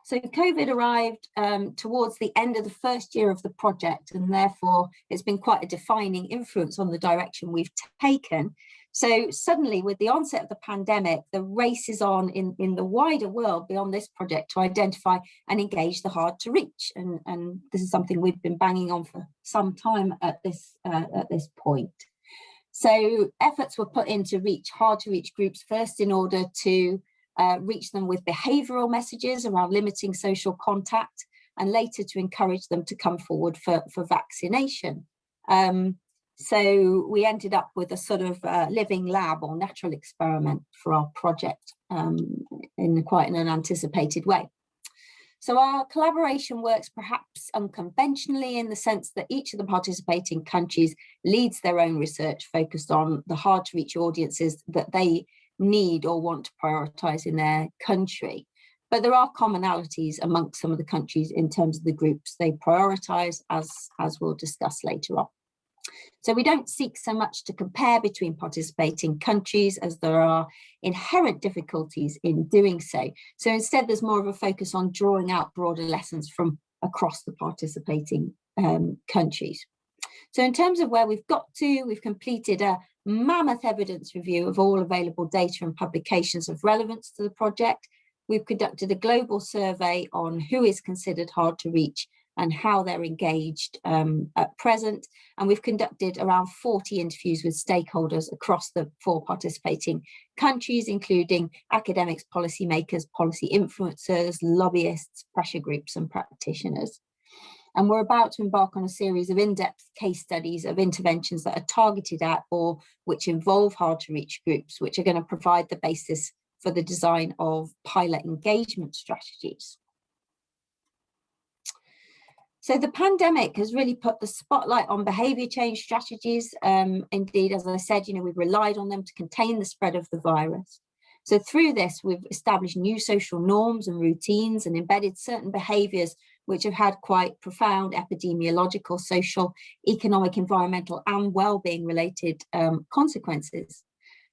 S7: So COVID arrived towards the end of the first year of the project, and therefore it's been quite a defining influence on the direction we've taken. So suddenly, with the onset of the pandemic, the race is on in the wider world beyond this project to identify and engage the hard to reach. And this is something we've been banging on for some time at this point. So efforts were put in to reach hard to reach groups first in order to reach them with behavioural messages around limiting social contact, and later to encourage them to come forward for vaccination. So we ended up with a sort of living lab or natural experiment for our project in quite an unanticipated way. So our collaboration works perhaps unconventionally in the sense that each of the participating countries leads their own research focused on the hard to reach audiences that they need or want to prioritise in their country. But there are commonalities amongst some of the countries in terms of the groups they prioritise, as we'll discuss later on. So we don't seek so much to compare between participating countries as there are inherent difficulties in doing so. So instead, there's more of a focus on drawing out broader lessons from across the participating countries. So in terms of where we've got to, we've completed a mammoth evidence review of all available data and publications of relevance to the project. We've conducted a global survey on who is considered hard to reach and how they're engaged at present. And we've conducted around 40 interviews with stakeholders across the 4 participating countries, including academics, policymakers, policy influencers, lobbyists, pressure groups, and practitioners. And we're about to embark on a series of in-depth case studies of interventions that are targeted at or which involve hard to reach groups, which are going to provide the basis for the design of pilot engagement strategies. So the pandemic has really put the spotlight on behaviour change strategies. Indeed, as I said, we've relied on them to contain the spread of the virus. So through this, we've established new social norms and routines and embedded certain behaviours which have had quite profound epidemiological, social, economic, environmental and well-being related consequences.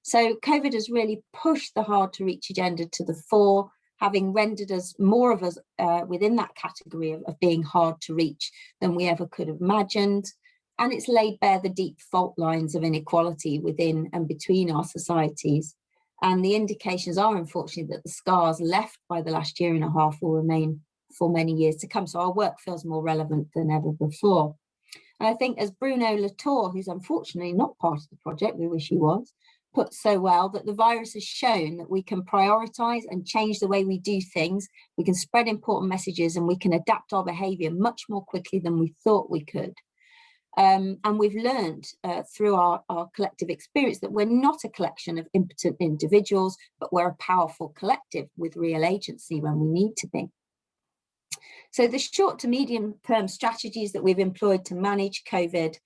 S7: So COVID has really pushed the hard to reach agenda to the fore, having rendered us more of us within that category of being hard to reach than we ever could have imagined. And it's laid bare the deep fault lines of inequality within and between our societies. And the indications are, unfortunately, that the scars left by the last year and a half will remain for many years to come. So our work feels more relevant than ever before. And I think as Bruno Latour, who's unfortunately not part of the project, we wish he was, put so well, that the virus has shown that we can prioritise and change the way we do things, we can spread important messages and we can adapt our behaviour much more quickly than we thought we could. And we've learned through our collective experience that we're not a collection of impotent individuals, but we're a powerful collective with real agency when we need to be. So the short to medium term strategies that we've employed to manage COVID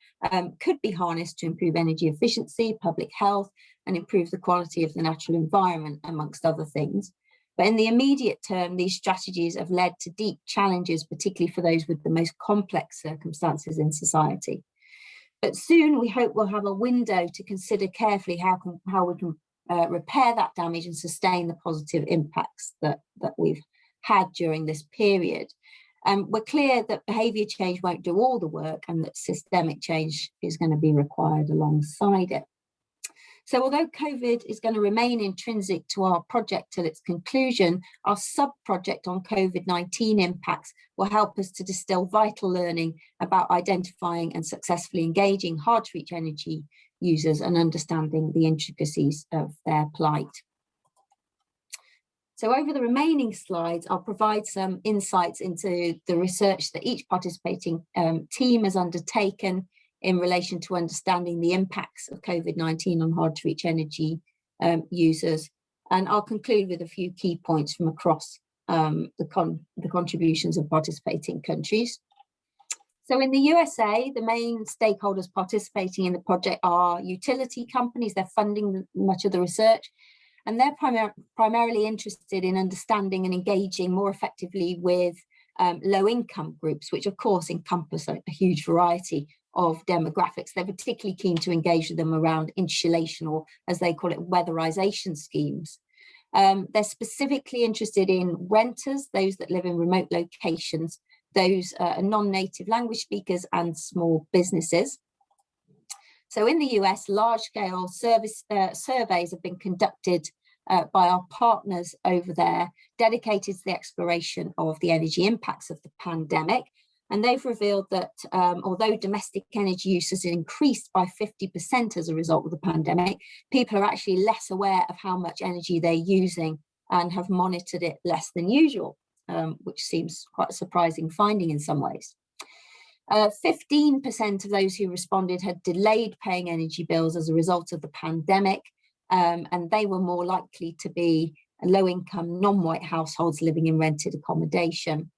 S7: could be harnessed to improve energy efficiency, public health, and improve the quality of the natural environment, amongst other things. But in the immediate term, these strategies have led to deep challenges, particularly for those with the most complex circumstances in society. But soon we hope we'll have a window to consider carefully how we can repair that damage and sustain the positive impacts that we've had during this period. We're clear that behaviour change won't do all the work and that systemic change is going to be required alongside it. So although COVID is going to remain intrinsic to our project till its conclusion, our sub-project on COVID-19 impacts will help us to distill vital learning about identifying and successfully engaging hard-to-reach energy users and understanding the intricacies of their plight. So over the remaining slides, I'll provide some insights into the research that each participating team has undertaken in relation to understanding the impacts of COVID-19 on hard-to-reach energy users. And I'll conclude with a few key points from across the contributions of participating countries. So in the USA, the main stakeholders participating in the project are utility companies. They're funding much of the research. And they're primarily interested in understanding and engaging more effectively with low-income groups, which of course encompass a huge variety of demographics. They're particularly keen to engage with them around insulation, or as they call it, weatherization schemes. They're specifically interested in renters, those that live in remote locations, those non-native language speakers, and small businesses. So in the US, large-scale surveys have been conducted by our partners over there, dedicated to the exploration of the energy impacts of the pandemic. And they've revealed that although domestic energy use has increased by 50% as a result of the pandemic, people are actually less aware of how much energy they're using and have monitored it less than usual, which seems quite a surprising finding in some ways. 15% of those who responded had delayed paying energy bills as a result of the pandemic, and they were more likely to be low-income, non-white households living in rented accommodation.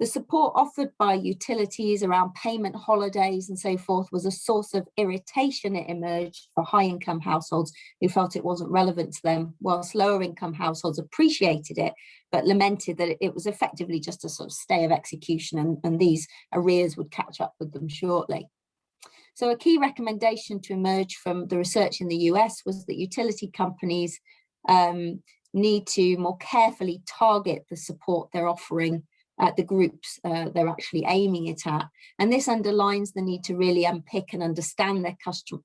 S7: The support offered by utilities around payment holidays and so forth was a source of irritation, it emerged, for high-income households who felt it wasn't relevant to them, whilst lower-income households appreciated it, but lamented that it was effectively just a sort of stay of execution, and these arrears would catch up with them shortly. So a key recommendation to emerge from the research in the US was that utility companies need to more carefully target the support they're offering at the groups they're actually aiming it at. And this underlines the need to really unpick and understand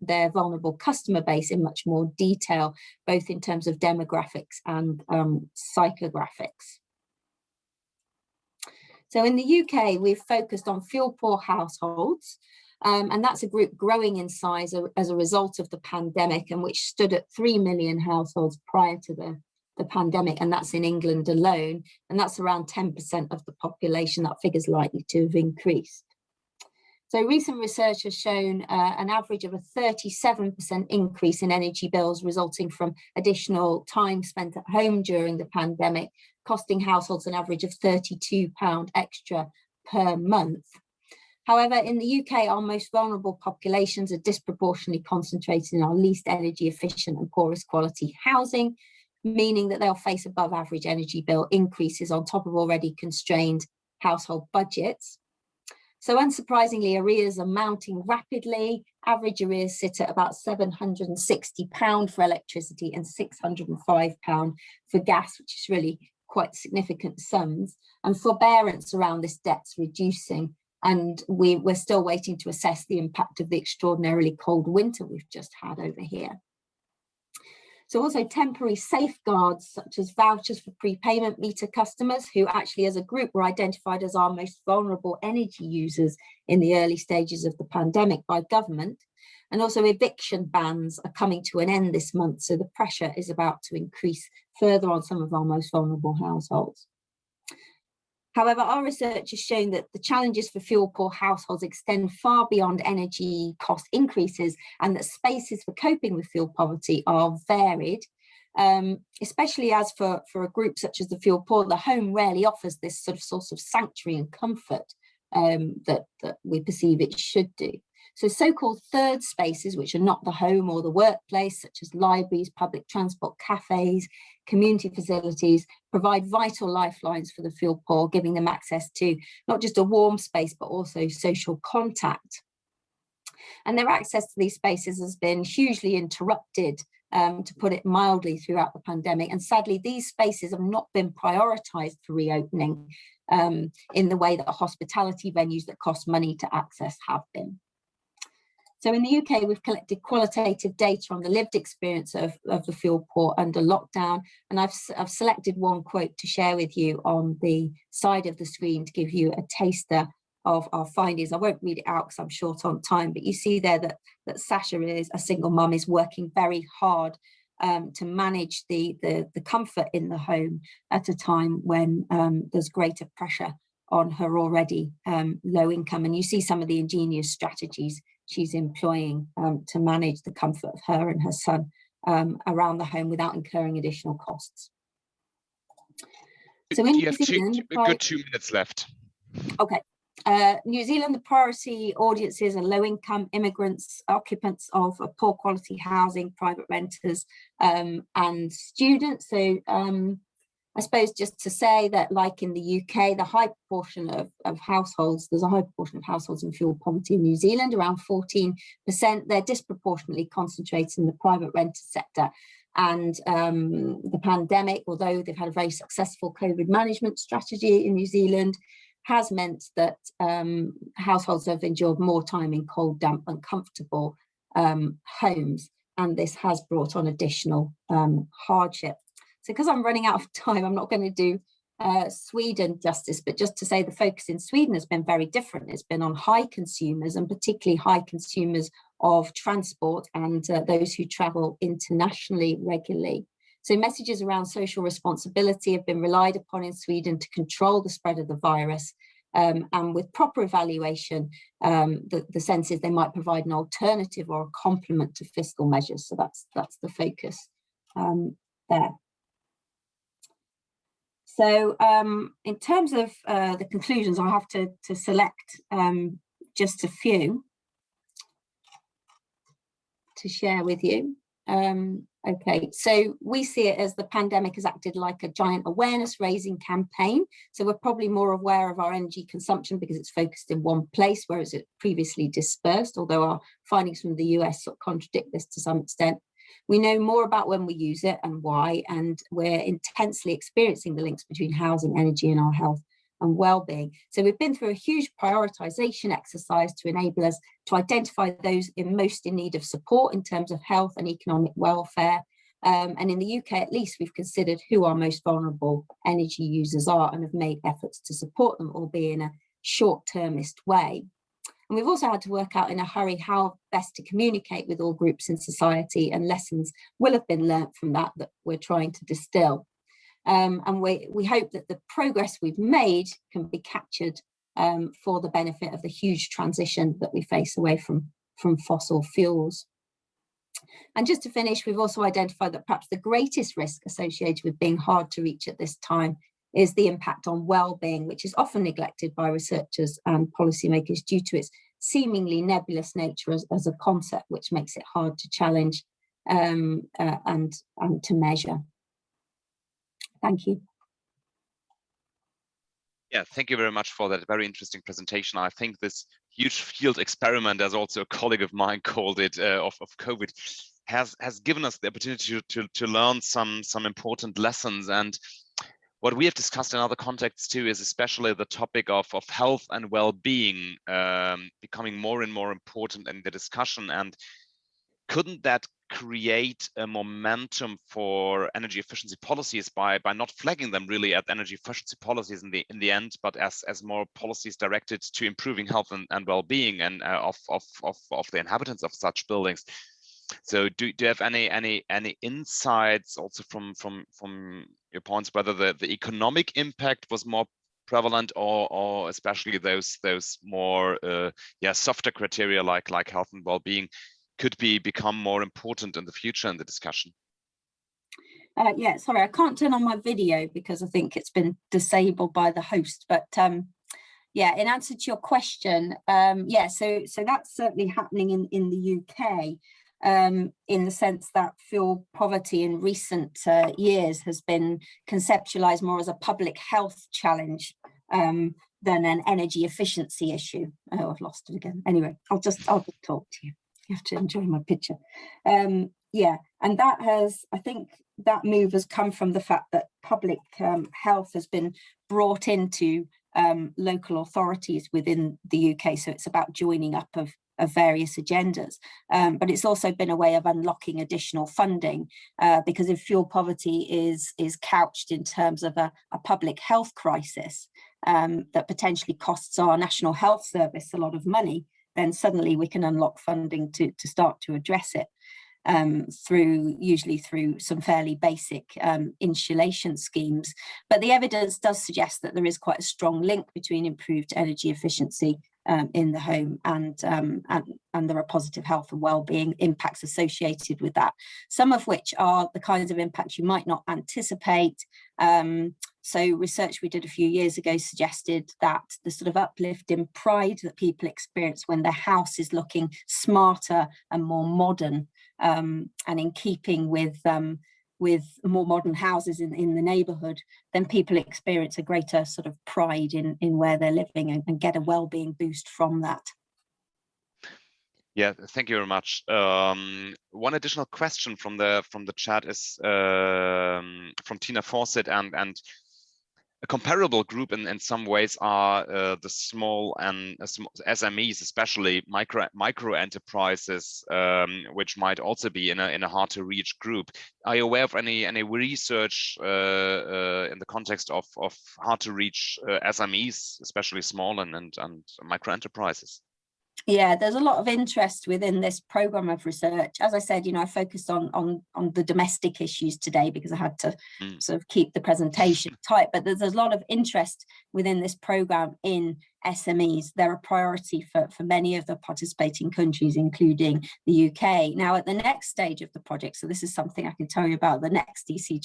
S7: their vulnerable customer base in much more detail, both in terms of demographics and psychographics. So in the UK, we've focused on fuel poor households, and that's a group growing in size as a result of the pandemic, and which stood at 3 million households prior to the pandemic, and that's in England alone, and that's around 10% of the population. That figure is likely to have increased. So recent research has shown an average of a 37% increase in energy bills resulting from additional time spent at home during the pandemic, costing households an average of £32 extra per month. However, in the UK, our most vulnerable populations are disproportionately concentrated in our least energy efficient and poorest quality housing, meaning that they'll face above average energy bill increases on top of already constrained household budgets. So unsurprisingly, arrears are mounting rapidly. Average arrears sit at about £760 for electricity and £605 for gas, which is really quite significant sums. And forbearance around this debt's reducing. And we're still waiting to assess the impact of the extraordinarily cold winter we've just had over here. So also temporary safeguards such as vouchers for prepayment meter customers, who actually as a group were identified as our most vulnerable energy users in the early stages of the pandemic by government. And also eviction bans are coming to an end this month, so the pressure is about to increase further on some of our most vulnerable households. However, our research has shown that the challenges for fuel poor households extend far beyond energy cost increases, and that spaces for coping with fuel poverty are varied, especially as for a group such as the fuel poor, the home rarely offers this sort of source of sanctuary and comfort that we perceive it should do. So so-called third spaces, which are not the home or the workplace, such as libraries, public transport, cafes, community facilities, provide vital lifelines for the fuel poor, giving them access to not just a warm space, but also social contact. And their access to these spaces has been hugely interrupted, to put it mildly, throughout the pandemic. And sadly, these spaces have not been prioritised for reopening in the way that hospitality venues that cost money to access have been. So in the UK, we've collected qualitative data on the lived experience of the fuel poor under lockdown. And I've selected one quote to share with you on the side of the screen to give you a taster of our findings. I won't read it out because I'm short on time, but you see there that Sasha is a single mum, is working very hard to manage the comfort in the home at a time when there's greater pressure on her already low income. And you see some of the ingenious strategies she's employing to manage the comfort of her and her son around the home without incurring additional costs. So in
S2: you have a good 2 minutes left.
S7: Okay. New Zealand, the priority audiences are low-income immigrants, occupants of poor quality housing, private renters, and students. So I suppose just to say that, like in the UK, the high proportion of households, there's a high proportion of households in fuel poverty in New Zealand, around 14%. They're disproportionately concentrated in the private renter sector. And the pandemic, although they've had a very successful COVID management strategy in New Zealand, has meant that households have endured more time in cold, damp, uncomfortable homes. And this has brought on additional hardship. So because I'm running out of time, I'm not going to do Sweden justice, but just to say the focus in Sweden has been very different. It's been on high consumers, and particularly high consumers of transport and those who travel internationally regularly. So messages around social responsibility have been relied upon in Sweden to control the spread of the virus. And with proper evaluation, the sense is they might provide an alternative or a complement to fiscal measures. So that's the focus there. So in terms of the conclusions, I have to select just a few to share with you. Okay, so we see it as the pandemic has acted like a giant awareness raising campaign. So we're probably more aware of our energy consumption because it's focused in one place, whereas it previously dispersed, although our findings from the US sort of contradict this to some extent. We know more about when we use it and why, and we're intensely experiencing the links between housing, energy, and our health and well-being. So we've been through a huge prioritization exercise to enable us to identify those most in need of support in terms of health and economic welfare. And in the UK, at least, we've considered who our most vulnerable energy users are and have made efforts to support them, albeit in a short-termist way. And we've also had to work out in a hurry how best to communicate with all groups in society, and lessons will have been learnt from that we're trying to distill. And we hope that the progress we've made can be captured for the benefit of the huge transition that we face away from fossil fuels. And just to finish, we've also identified that perhaps the greatest risk associated with being hard to reach at this time is the impact on well-being, which is often neglected by researchers and policymakers due to its seemingly nebulous nature as a concept, which makes it hard to challenge and to measure. Thank you.
S2: Yeah, thank you very much for that very interesting presentation. I think this huge field experiment, as also a colleague of mine called it, of COVID, has given us the opportunity to learn some important lessons. And what we have discussed in other contexts too is especially the topic of health and well-being becoming more and more important in the discussion. And couldn't that create a momentum for energy efficiency policies by not flagging them really as energy efficiency policies in the end, but as more policies directed to improving health and well-being and of the inhabitants of such buildings? So do you have any insights also from your points, whether the economic impact was more prevalent or especially those more softer criteria like health and well-being could become more important in the future in the discussion?
S7: Yeah, sorry, I can't turn on my video because I think it's been disabled by the host. But yeah, in answer to your question, yeah, so that's certainly happening in the UK, in the sense that fuel poverty in recent years has been conceptualized more as a public health challenge than an energy efficiency issue. Oh, I've lost it again. Anyway, I'll just talk to you. You have to enjoy my picture. Yeah, and that has, I think that move has come from the fact that public health has been brought into local authorities within the UK. So it's about joining up of various agendas. But it's also been a way of unlocking additional funding because if fuel poverty is couched in terms of a public health crisis that potentially costs our National Health Service a lot of money, then suddenly we can unlock funding to start to address it usually through some fairly basic insulation schemes. But the evidence does suggest that there is quite a strong link between improved energy efficiency in the home and there are positive health and well-being impacts associated with that, some of which are the kinds of impacts you might not anticipate. So research we did a few years ago suggested that the sort of uplift in pride that people experience when their house is looking smarter and more modern, and in keeping with more modern houses in the neighbourhood, then people experience a greater sort of pride in where they're living and get a well-being boost from that.
S2: Yeah, thank you very much. One additional question from the chat is from Tina Fawcett, and a comparable group in some ways are the small and SMEs, especially micro enterprises, which might also be in a hard to reach group. Are you aware of any research in the context of hard to reach SMEs, especially small and micro enterprises?
S7: Yeah, there's a lot of interest within this program of research. As I said, I focused on the domestic issues today because I had to sort of keep the presentation tight, but there's a lot of interest within this program in SMEs. They're a priority for many of the participating countries, including the UK. Now, at the next stage of the project, so this is something I can tell you about the next eceee,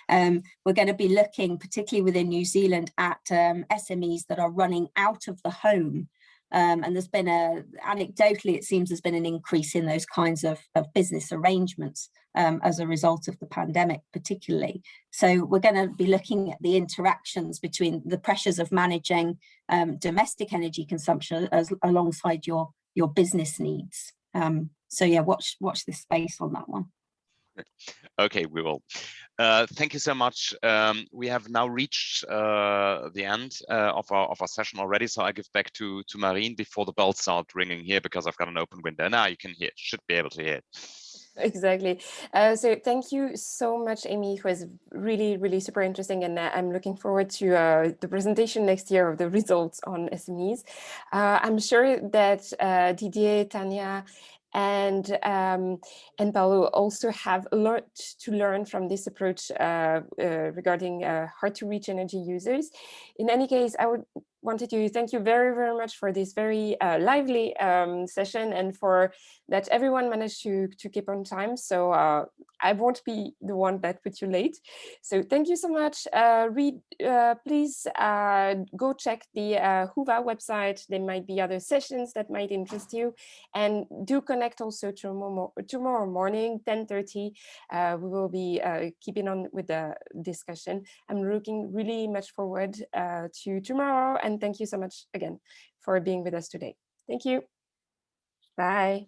S7: we're going to be looking, particularly within New Zealand, at SMEs that are running out of the home. And there's been anecdotally, it seems there's been an increase in those kinds of business arrangements as a result of the pandemic, particularly. So we're going to be looking at the interactions between the pressures of managing domestic energy consumption alongside your business needs. So yeah, watch this space on that one.
S2: Okay, we will. Thank you so much. We have now reached the end of our session already, so I give back to Marine before the bells start ringing here, because I've got an open window. Now you can hear, should be able to hear it.
S1: Exactly. So thank you so much, Amy. It was really, really super interesting, and I'm looking forward to the presentation next year of the results on SMEs. I'm sure that Didier, Tanya, and Paulo also have a lot to learn from this approach regarding hard to reach energy users. In any case, I wanted to thank you very, very much for this very lively session, and for that everyone managed to keep on time. So I won't be the one that put you late. So thank you so much. Please go check the Whova website. There might be other sessions that might interest you, and do connect also tomorrow morning, 10:30. We will be keeping on with the discussion. I'm looking really much forward to tomorrow, and thank you so much again for being with us today. Thank you. Bye.